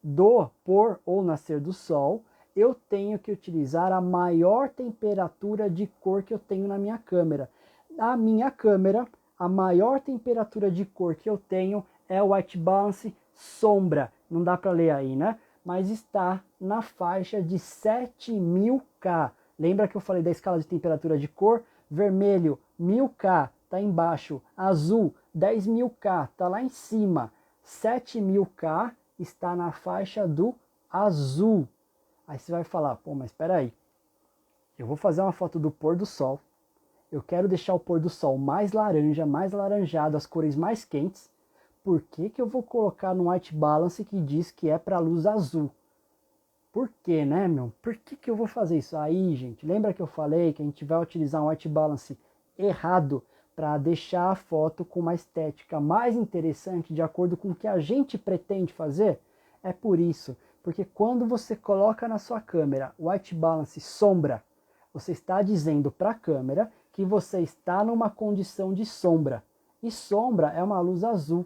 Speaker 1: do pôr ou nascer do sol, eu tenho que utilizar a maior temperatura de cor que eu tenho na minha câmera. Na minha câmera, a maior temperatura de cor que eu tenho é o white balance sombra. Não dá para ler aí, né? Mas está na faixa de 7000K. Lembra que eu falei da escala de temperatura de cor? Vermelho, 1000K, está embaixo. Azul, 10.000K, está lá em cima. 7000K está na faixa do azul. Aí você vai falar, pô, mas espera aí. Eu vou fazer uma foto do pôr do sol. Eu quero deixar o pôr do sol mais laranja, mais alaranjado, as cores mais quentes. Por que eu vou colocar no white balance que diz que é para luz azul? Por que, né, meu? Por que eu vou fazer isso? Aí, gente, lembra que eu falei que a gente vai utilizar um white balance errado para deixar a foto com uma estética mais interessante de acordo com o que a gente pretende fazer? É por isso, porque quando você coloca na sua câmera o white balance sombra, você está dizendo para a câmera que você está numa condição de sombra. E sombra é uma luz azul.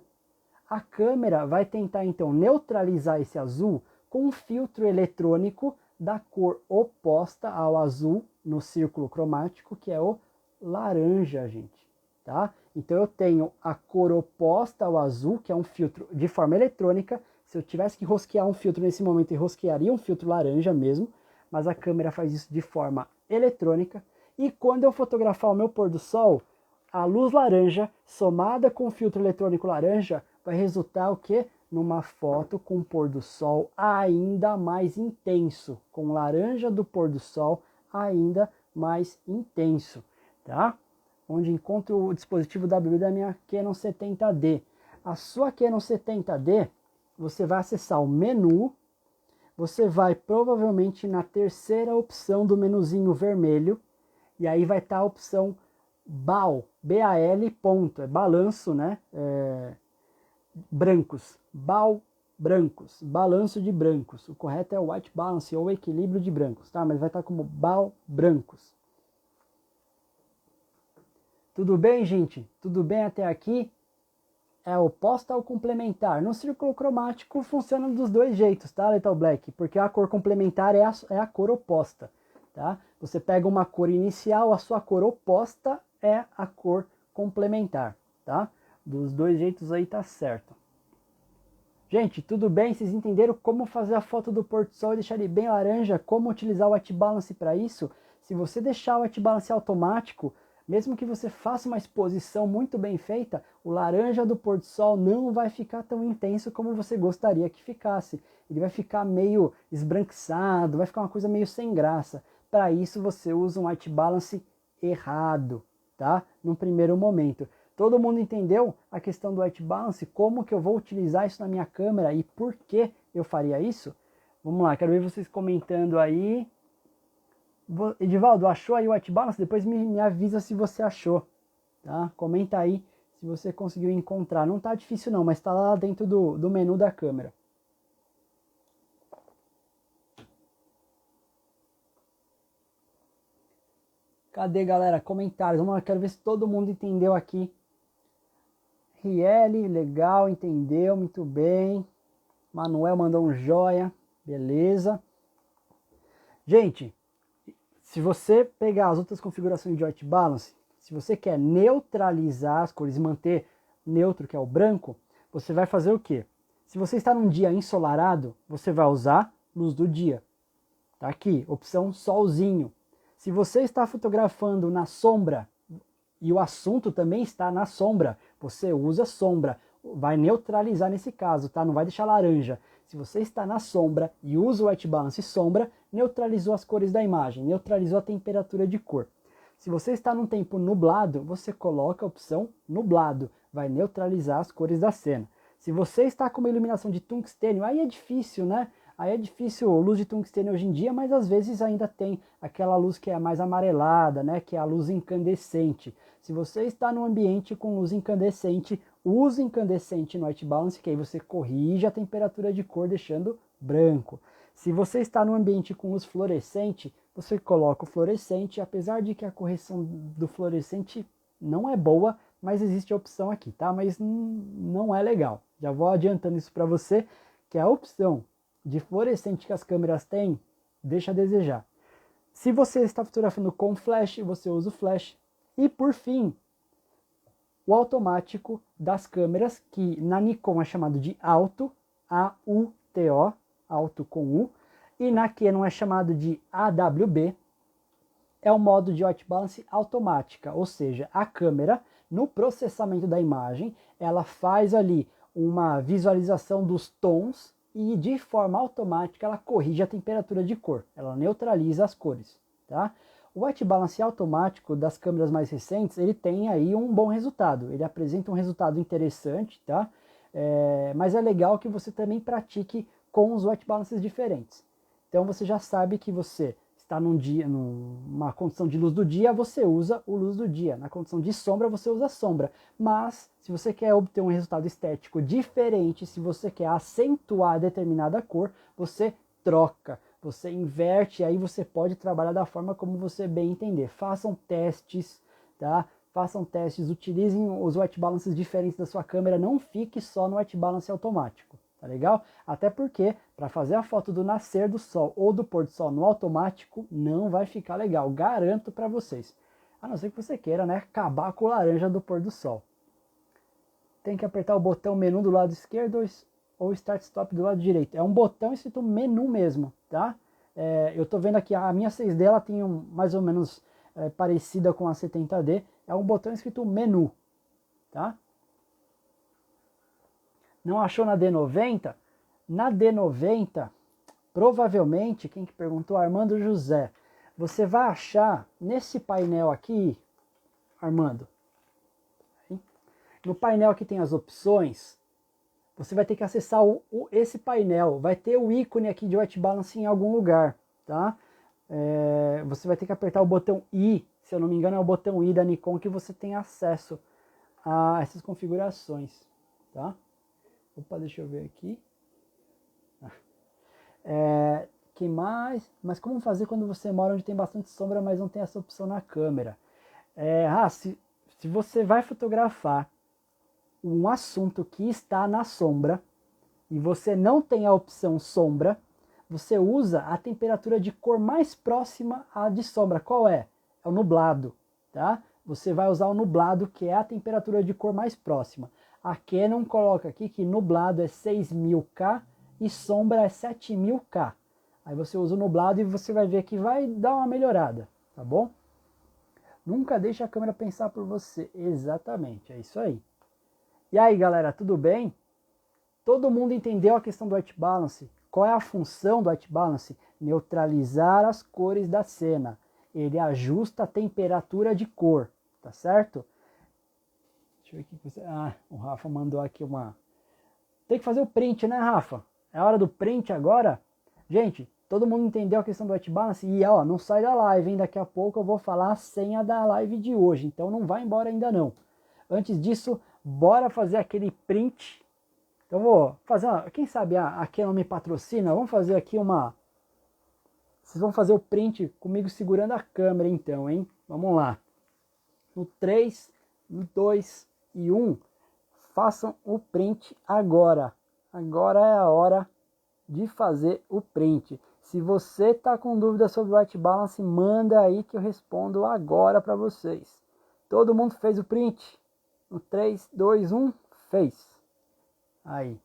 Speaker 1: A câmera vai tentar então neutralizar esse azul com um filtro eletrônico da cor oposta ao azul no círculo cromático, que é o laranja, gente. Tá? Então eu tenho a cor oposta ao azul, que é um filtro de forma eletrônica. Se eu tivesse que rosquear um filtro nesse momento, eu rosquearia um filtro laranja mesmo, mas a câmera faz isso de forma eletrônica. E quando eu fotografar o meu pôr do sol, a luz laranja somada com o filtro eletrônico laranja vai resultar o quê? Numa foto com pôr do sol ainda mais intenso, com laranja do pôr do sol ainda mais intenso, tá? Onde encontro o dispositivo WB da minha Canon 70D. A sua Canon 70D, você vai acessar o menu, você vai provavelmente na terceira opção do menuzinho vermelho, e aí vai estar a opção BAL, B-A-L, ponto, é balanço, né? Brancos, BAL brancos, balanço de brancos. O correto é o white balance ou equilíbrio de brancos, tá? Mas vai estar como BAL brancos. Tudo bem, gente? Tudo bem até aqui? É oposta ao complementar. No círculo cromático funciona dos dois jeitos, tá, Lethal Black? Porque a cor complementar é a cor oposta, tá? Você pega uma cor inicial, a sua cor oposta é a cor complementar, tá? Dos dois jeitos aí tá certo. Gente, tudo bem? Vocês entenderam como fazer a foto do pôr do sol e deixar ele bem laranja? Como utilizar o white balance para isso? Se você deixar o white balance automático, mesmo que você faça uma exposição muito bem feita, o laranja do pôr do sol não vai ficar tão intenso como você gostaria que ficasse. Ele vai ficar meio esbranquiçado, vai ficar uma coisa meio sem graça. Para isso você usa um white balance errado, tá? Num primeiro momento. Todo mundo entendeu a questão do white balance? Como que eu vou utilizar isso na minha câmera e por que eu faria isso? Vamos lá, quero ver vocês comentando aí. Edivaldo, achou aí o white balance? Depois me avisa se você achou, tá? Comenta aí se você conseguiu encontrar. Não tá difícil não, mas tá lá dentro do menu da câmera. Cadê, galera? Comentários. Vamos lá, quero ver se todo mundo entendeu aqui. Riele, legal, entendeu, muito bem. Manuel mandou um joia, beleza. Gente, se você pegar as outras configurações de white balance, se você quer neutralizar as cores e manter neutro, que é o branco, você vai fazer o quê? Se você está num dia ensolarado, você vai usar luz do dia. Tá aqui, opção solzinho. Se você está fotografando na sombra e o assunto também está na sombra, você usa sombra. Vai neutralizar nesse caso, tá? Não vai deixar laranja. Se você está na sombra e usa o white balance sombra, neutralizou as cores da imagem, neutralizou a temperatura de cor. Se você está num tempo nublado, você coloca a opção nublado, vai neutralizar as cores da cena. Se você está com uma iluminação de tungstênio, aí é difícil, né? Aí é difícil luz de tungstênio hoje em dia, mas às vezes ainda tem aquela luz que é mais amarelada, né? Que é a luz incandescente. Se você está num ambiente com luz incandescente, use incandescente no white balance, que aí você corrige a temperatura de cor deixando branco. Se você está num ambiente com luz fluorescente, você coloca o fluorescente, apesar de que a correção do fluorescente não é boa, mas existe a opção aqui, tá? Mas não é legal. Já vou adiantando isso para você, que a opção de fluorescente que as câmeras têm, deixa a desejar. Se você está fotografando com flash, você usa o flash. E por fim, o automático das câmeras, que na Nikon é chamado de auto, A-U-T-O, auto com U, e na Canon é chamado de AWB, é o modo de white balance automática, ou seja, a câmera, no processamento da imagem, ela faz ali uma visualização dos tons e de forma automática ela corrige a temperatura de cor, ela neutraliza as cores, tá? O white balance automático das câmeras mais recentes, ele tem aí um bom resultado, ele apresenta um resultado interessante, tá? Mas é legal que você também pratique com os white balances diferentes. Então você já sabe que você está numa condição de luz do dia, você usa o luz do dia. Na condição de sombra, você usa sombra. Mas, se você quer obter um resultado estético diferente, se você quer acentuar determinada cor, você troca, você inverte, aí você pode trabalhar da forma como você bem entender. Façam testes, tá? Façam testes, utilizem os white balances diferentes da sua câmera, não fique só no white balance automático. Tá legal? Até porque, para fazer a foto do nascer do sol ou do pôr do sol no automático, não vai ficar legal. Garanto para vocês. A não ser que você queira, né, acabar com a laranja do pôr do sol. Tem que apertar o botão menu do lado esquerdo ou Start Stop do lado direito. É um botão escrito menu mesmo, tá? Eu tô vendo aqui, a minha 6D, ela tem mais ou menos parecida com a 70D. É um botão escrito menu, tá? Não achou na D90? Na D90, provavelmente, quem que perguntou? Armando José. Você vai achar nesse painel aqui, Armando. No painel que tem as opções, você vai ter que acessar esse painel. Vai ter o ícone aqui de white balance em algum lugar, tá? Você vai ter que apertar o botão I, se eu não me engano é o botão I da Nikon que você tem acesso a essas configurações, tá? Opa, deixa eu ver aqui. Que mais? Mas como fazer quando você mora onde tem bastante sombra, mas não tem essa opção na câmera? Se você vai fotografar um assunto que está na sombra e você não tem a opção sombra, você usa a temperatura de cor mais próxima à de sombra. Qual é? É o nublado, tá? Você vai usar o nublado, que é a temperatura de cor mais próxima. A Canon coloca aqui que nublado é 6000K e sombra é 7000K. Aí você usa o nublado e você vai ver que vai dar uma melhorada, tá bom? Nunca deixe a câmera pensar por você. Exatamente, é isso aí. E aí, galera, tudo bem? Todo mundo entendeu a questão do white balance? Qual é a função do white balance? Neutralizar as cores da cena. Ele ajusta a temperatura de cor, tá certo? Deixa eu ver aqui. O Rafa mandou aqui uma... Tem que fazer o print, né, Rafa? É a hora do print agora? Gente, todo mundo entendeu a questão do white balance? E ó, não sai da live, hein? Daqui a pouco eu vou falar a senha da live de hoje. Então não vai embora ainda não. Antes disso, bora fazer aquele print. Então vou fazer, quem sabe a Canon me patrocina? Vamos fazer aqui uma Vocês vão fazer o print comigo segurando a câmera então, hein? Vamos lá. No 3, no 2 e 1, façam o print agora. Agora é a hora de fazer o print. Se você está com dúvida sobre o white balance, manda aí que eu respondo agora para vocês. Todo mundo fez o print? No 3, 2, 1, fez. Aí.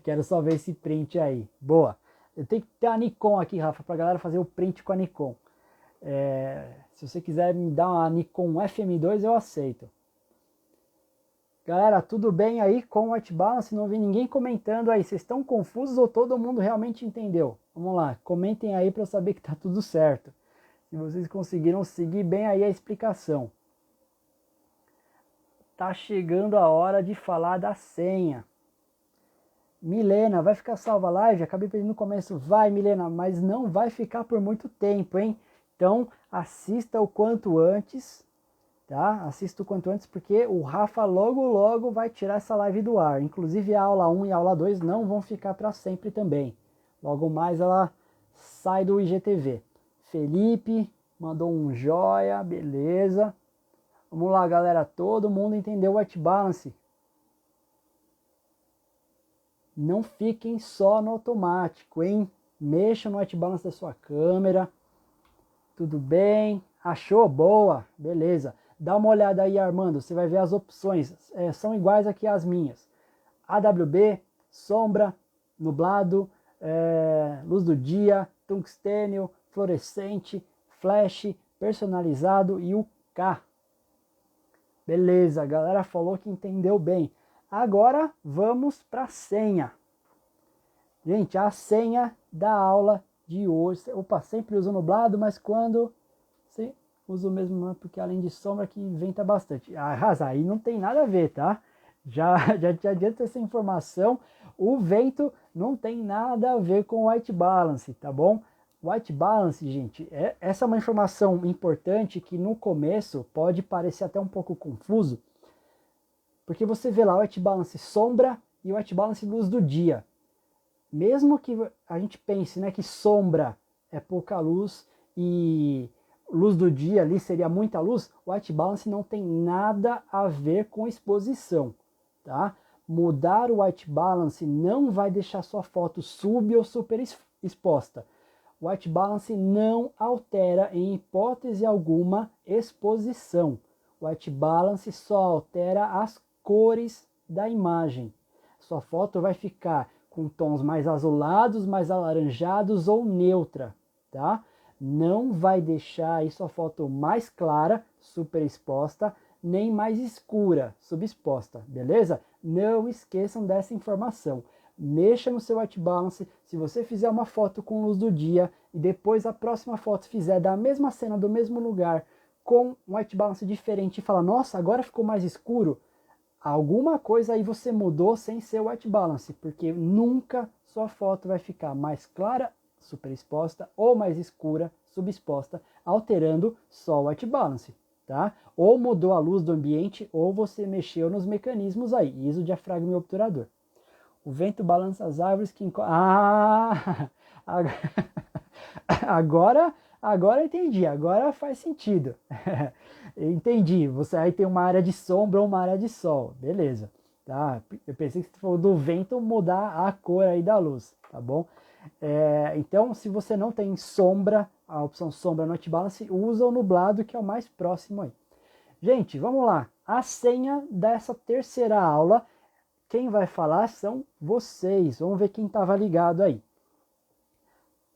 Speaker 1: Quero só ver esse print aí. Boa. Eu tenho que ter a Nikon aqui, Rafa, para a galera fazer o print com a Nikon. Se você quiser me dar uma Nikon FM2, eu aceito. Galera, tudo bem aí com o white balance? Não vi ninguém comentando aí. Vocês estão confusos ou todo mundo realmente entendeu? Vamos lá, comentem aí para eu saber que tá tudo certo. Se vocês conseguiram seguir bem aí a explicação. Tá chegando a hora de falar da senha. Milena, vai ficar salva a live? Acabei pedindo no começo. Vai, Milena, mas não vai ficar por muito tempo, hein? Então, assista o quanto antes, tá? Assista o quanto antes, porque o Rafa logo vai tirar essa live do ar. Inclusive a aula 1 e a aula 2 não vão ficar para sempre também. Logo mais ela sai do IGTV. Felipe mandou um joia, beleza. Vamos lá, galera, todo mundo entendeu o white balance? Não fiquem só no automático, hein? Mexa no white balance da sua câmera. Tudo bem? Achou? Boa, beleza. Dá uma olhada aí, Armando, você vai ver as opções. São iguais aqui às minhas. AWB, sombra, nublado, luz do dia, tungstênio, fluorescente, flash, personalizado e o K. Beleza, a galera falou que entendeu bem. Agora vamos para a senha. Gente, a senha da aula de hoje. Opa, sempre uso nublado, mas quando você uso mesmo, porque além de sombra que venta bastante. Aí não tem nada a ver, tá? Já te adianto essa informação. O vento não tem nada a ver com o white balance, tá bom? White balance, gente, essa é uma informação importante que no começo pode parecer até um pouco confuso, porque você vê lá o white balance sombra e o white balance luz do dia. Mesmo que a gente pense, né, que sombra é pouca luz e luz do dia ali seria muita luz, o white balance não tem nada a ver com exposição, tá? Mudar o white balance não vai deixar sua foto sub ou super exposta. O white balance não altera em hipótese alguma exposição. O white balance só altera as cores da imagem. Sua foto vai ficar com tons mais azulados, mais alaranjados ou neutra, tá? Não vai deixar aí sua foto mais clara, super exposta, nem mais escura, subexposta, beleza? Não esqueçam dessa informação. Mexa no seu white balance. Se você fizer uma foto com luz do dia e depois a próxima foto fizer da mesma cena, do mesmo lugar, com um white balance diferente e falar, nossa, agora ficou mais escuro, alguma coisa aí você mudou sem ser o white balance, porque nunca sua foto vai ficar mais clara, super exposta, ou mais escura, subexposta, alterando só o white balance, tá? Ou mudou a luz do ambiente, ou você mexeu nos mecanismos aí, ISO, diafragma e obturador. O vento balança as árvores que... Agora entendi, agora faz sentido. Entendi, você aí tem uma área de sombra ou uma área de sol, beleza. Tá? Eu pensei que você falou do vento mudar a cor aí da luz, tá bom? Então, se você não tem sombra, a opção sombra no white balance, usa o nublado, que é o mais próximo aí. Gente, vamos lá. A senha dessa terceira aula, quem vai falar são vocês. Vamos ver quem estava ligado aí.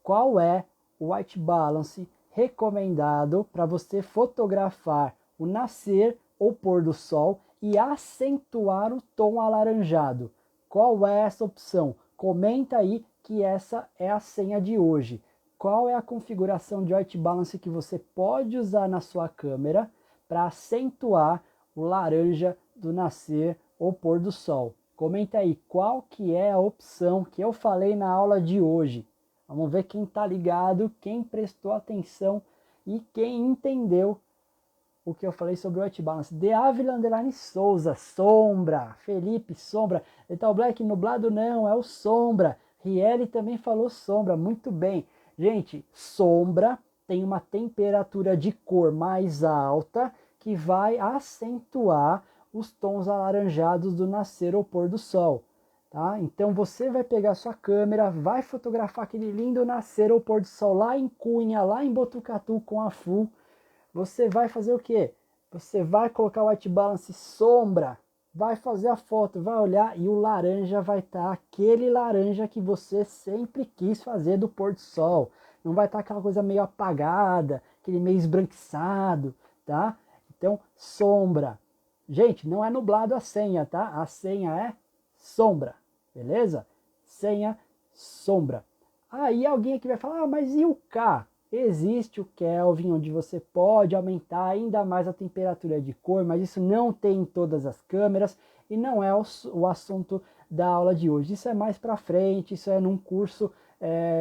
Speaker 1: Qual é o white balance recomendado para você fotografar o nascer ou pôr do sol e acentuar o tom alaranjado? Qual é essa opção? Comenta aí que essa é a senha de hoje. Qual é a configuração de white balance que você pode usar na sua câmera para acentuar o laranja do nascer ou pôr do sol? Comenta aí qual que é a opção que eu falei na aula de hoje. Vamos ver quem está ligado, quem prestou atenção e quem entendeu o que eu falei sobre o white balance. De Ávila Underline Souza, sombra. Felipe, sombra. Letal Black, nublado não, é o sombra. Riele também falou sombra, muito bem. Gente, sombra tem uma temperatura de cor mais alta que vai acentuar os tons alaranjados do nascer ou pôr do sol. Tá? Então você vai pegar sua câmera, vai fotografar aquele lindo nascer ou pôr do sol lá em Cunha, lá em Botucatu com a full. Você vai fazer o quê? Você vai colocar o white balance sombra, vai fazer a foto, vai olhar e o laranja vai estar aquele laranja que você sempre quis fazer do pôr do sol. Não vai estar aquela coisa meio apagada, aquele meio esbranquiçado, tá? Então, sombra. Gente, não é nublado a senha, tá? A senha é sombra, beleza? Senha, sombra. Aí alguém aqui vai falar, mas e o K? Existe o Kelvin, onde você pode aumentar ainda mais a temperatura de cor, mas isso não tem em todas as câmeras e não é o assunto da aula de hoje. Isso é mais para frente, isso é num curso,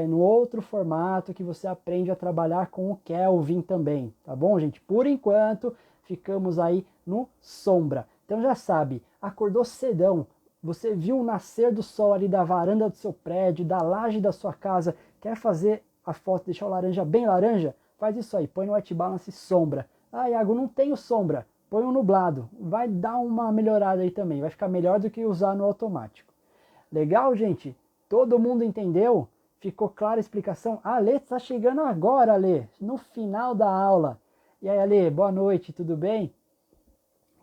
Speaker 1: no outro formato que você aprende a trabalhar com o Kelvin também, tá bom, gente? Por enquanto, ficamos aí no sombra. Então já sabe, acordou cedão, você viu o nascer do sol ali da varanda do seu prédio, da laje da sua casa, quer fazer a foto, deixar o laranja bem laranja, faz isso aí, põe no white balance sombra. Ah, Iago, não tenho sombra, põe um nublado, vai dar uma melhorada aí também, vai ficar melhor do que usar no automático. Legal, gente? Todo mundo entendeu? Ficou clara a explicação? A Alê está chegando agora, Alê, no final da aula. E aí, Alê, boa noite, tudo bem?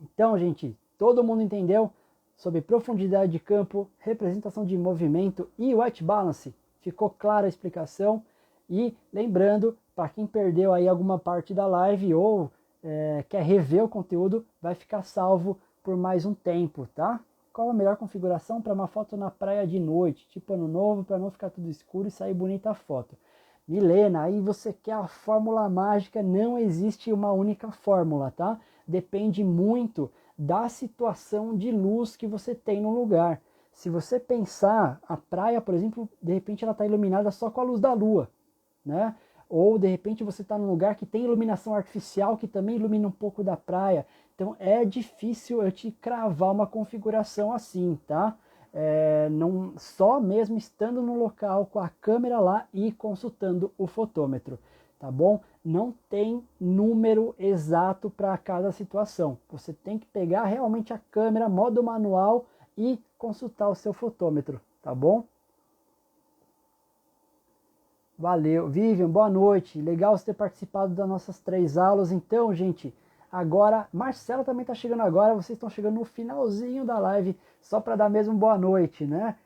Speaker 1: Então, gente, todo mundo entendeu sobre profundidade de campo, representação de movimento e white balance? Ficou clara a explicação? E lembrando, para quem perdeu aí alguma parte da live ou quer rever o conteúdo, vai ficar salvo por mais um tempo, tá? Qual a melhor configuração para uma foto na praia de noite, tipo ano novo, para não ficar tudo escuro e sair bonita a foto? Milena, aí você quer a fórmula mágica, não existe uma única fórmula, tá? Depende muito da situação de luz que você tem no lugar. Se você pensar, a praia, por exemplo, de repente ela está iluminada só com a luz da lua, né? Ou de repente você está num lugar que tem iluminação artificial que também ilumina um pouco da praia. Então é difícil eu te cravar uma configuração assim, tá? Não, só mesmo estando no local com a câmera lá e consultando o fotômetro, tá bom? Não tem número exato para cada situação. Você tem que pegar realmente a câmera, modo manual e consultar o seu fotômetro, tá bom? Valeu. Vivian, boa noite. Legal você ter participado das nossas 3 aulas. Então, gente, agora, Marcela também está chegando agora. Vocês estão chegando no finalzinho da live, só para dar mesmo boa noite, né?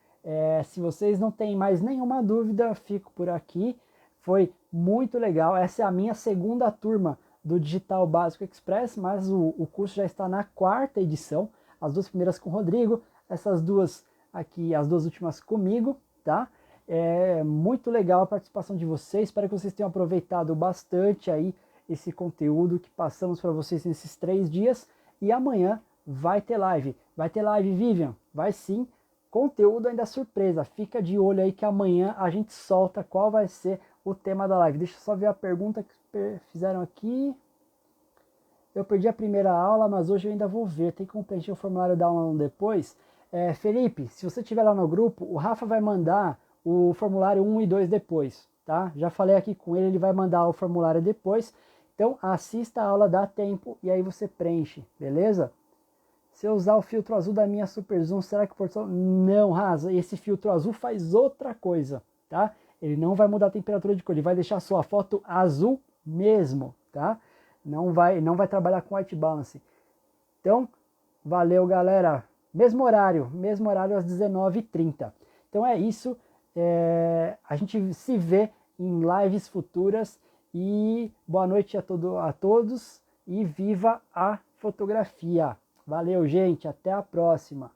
Speaker 1: Se vocês não têm mais nenhuma dúvida, fico por aqui. Foi muito legal. Essa é a minha segunda turma do Digital Básico Express, mas o curso já está na 4ª edição. As 2 primeiras com o Rodrigo, essas 2 aqui, as 2 últimas comigo, tá? É muito legal a participação de vocês, espero que vocês tenham aproveitado bastante aí esse conteúdo que passamos para vocês nesses 3 dias, e amanhã vai ter live. Vai ter live, Vivian? Vai sim, conteúdo ainda surpresa, fica de olho aí que amanhã a gente solta qual vai ser o tema da live. Deixa eu só ver a pergunta que fizeram aqui. Eu perdi a primeira aula, mas hoje eu ainda vou ver, tem como preencher o formulário da aula depois? Felipe, se você estiver lá no grupo, o Rafa vai mandar o formulário 1 e 2 depois, tá? Já falei aqui com ele, ele vai mandar o formulário depois. Então assista a aula, dá tempo e aí você preenche, beleza? Se eu usar o filtro azul da minha Super Zoom, será que o portão... Não, Raza, esse filtro azul faz outra coisa, tá? Ele não vai mudar a temperatura de cor, ele vai deixar a sua foto azul mesmo, tá? Não vai trabalhar com white balance. Então, valeu, galera. Mesmo horário às 19h30. Então é isso. A gente se vê em lives futuras e boa noite a todos e viva a fotografia. Valeu, gente, até a próxima.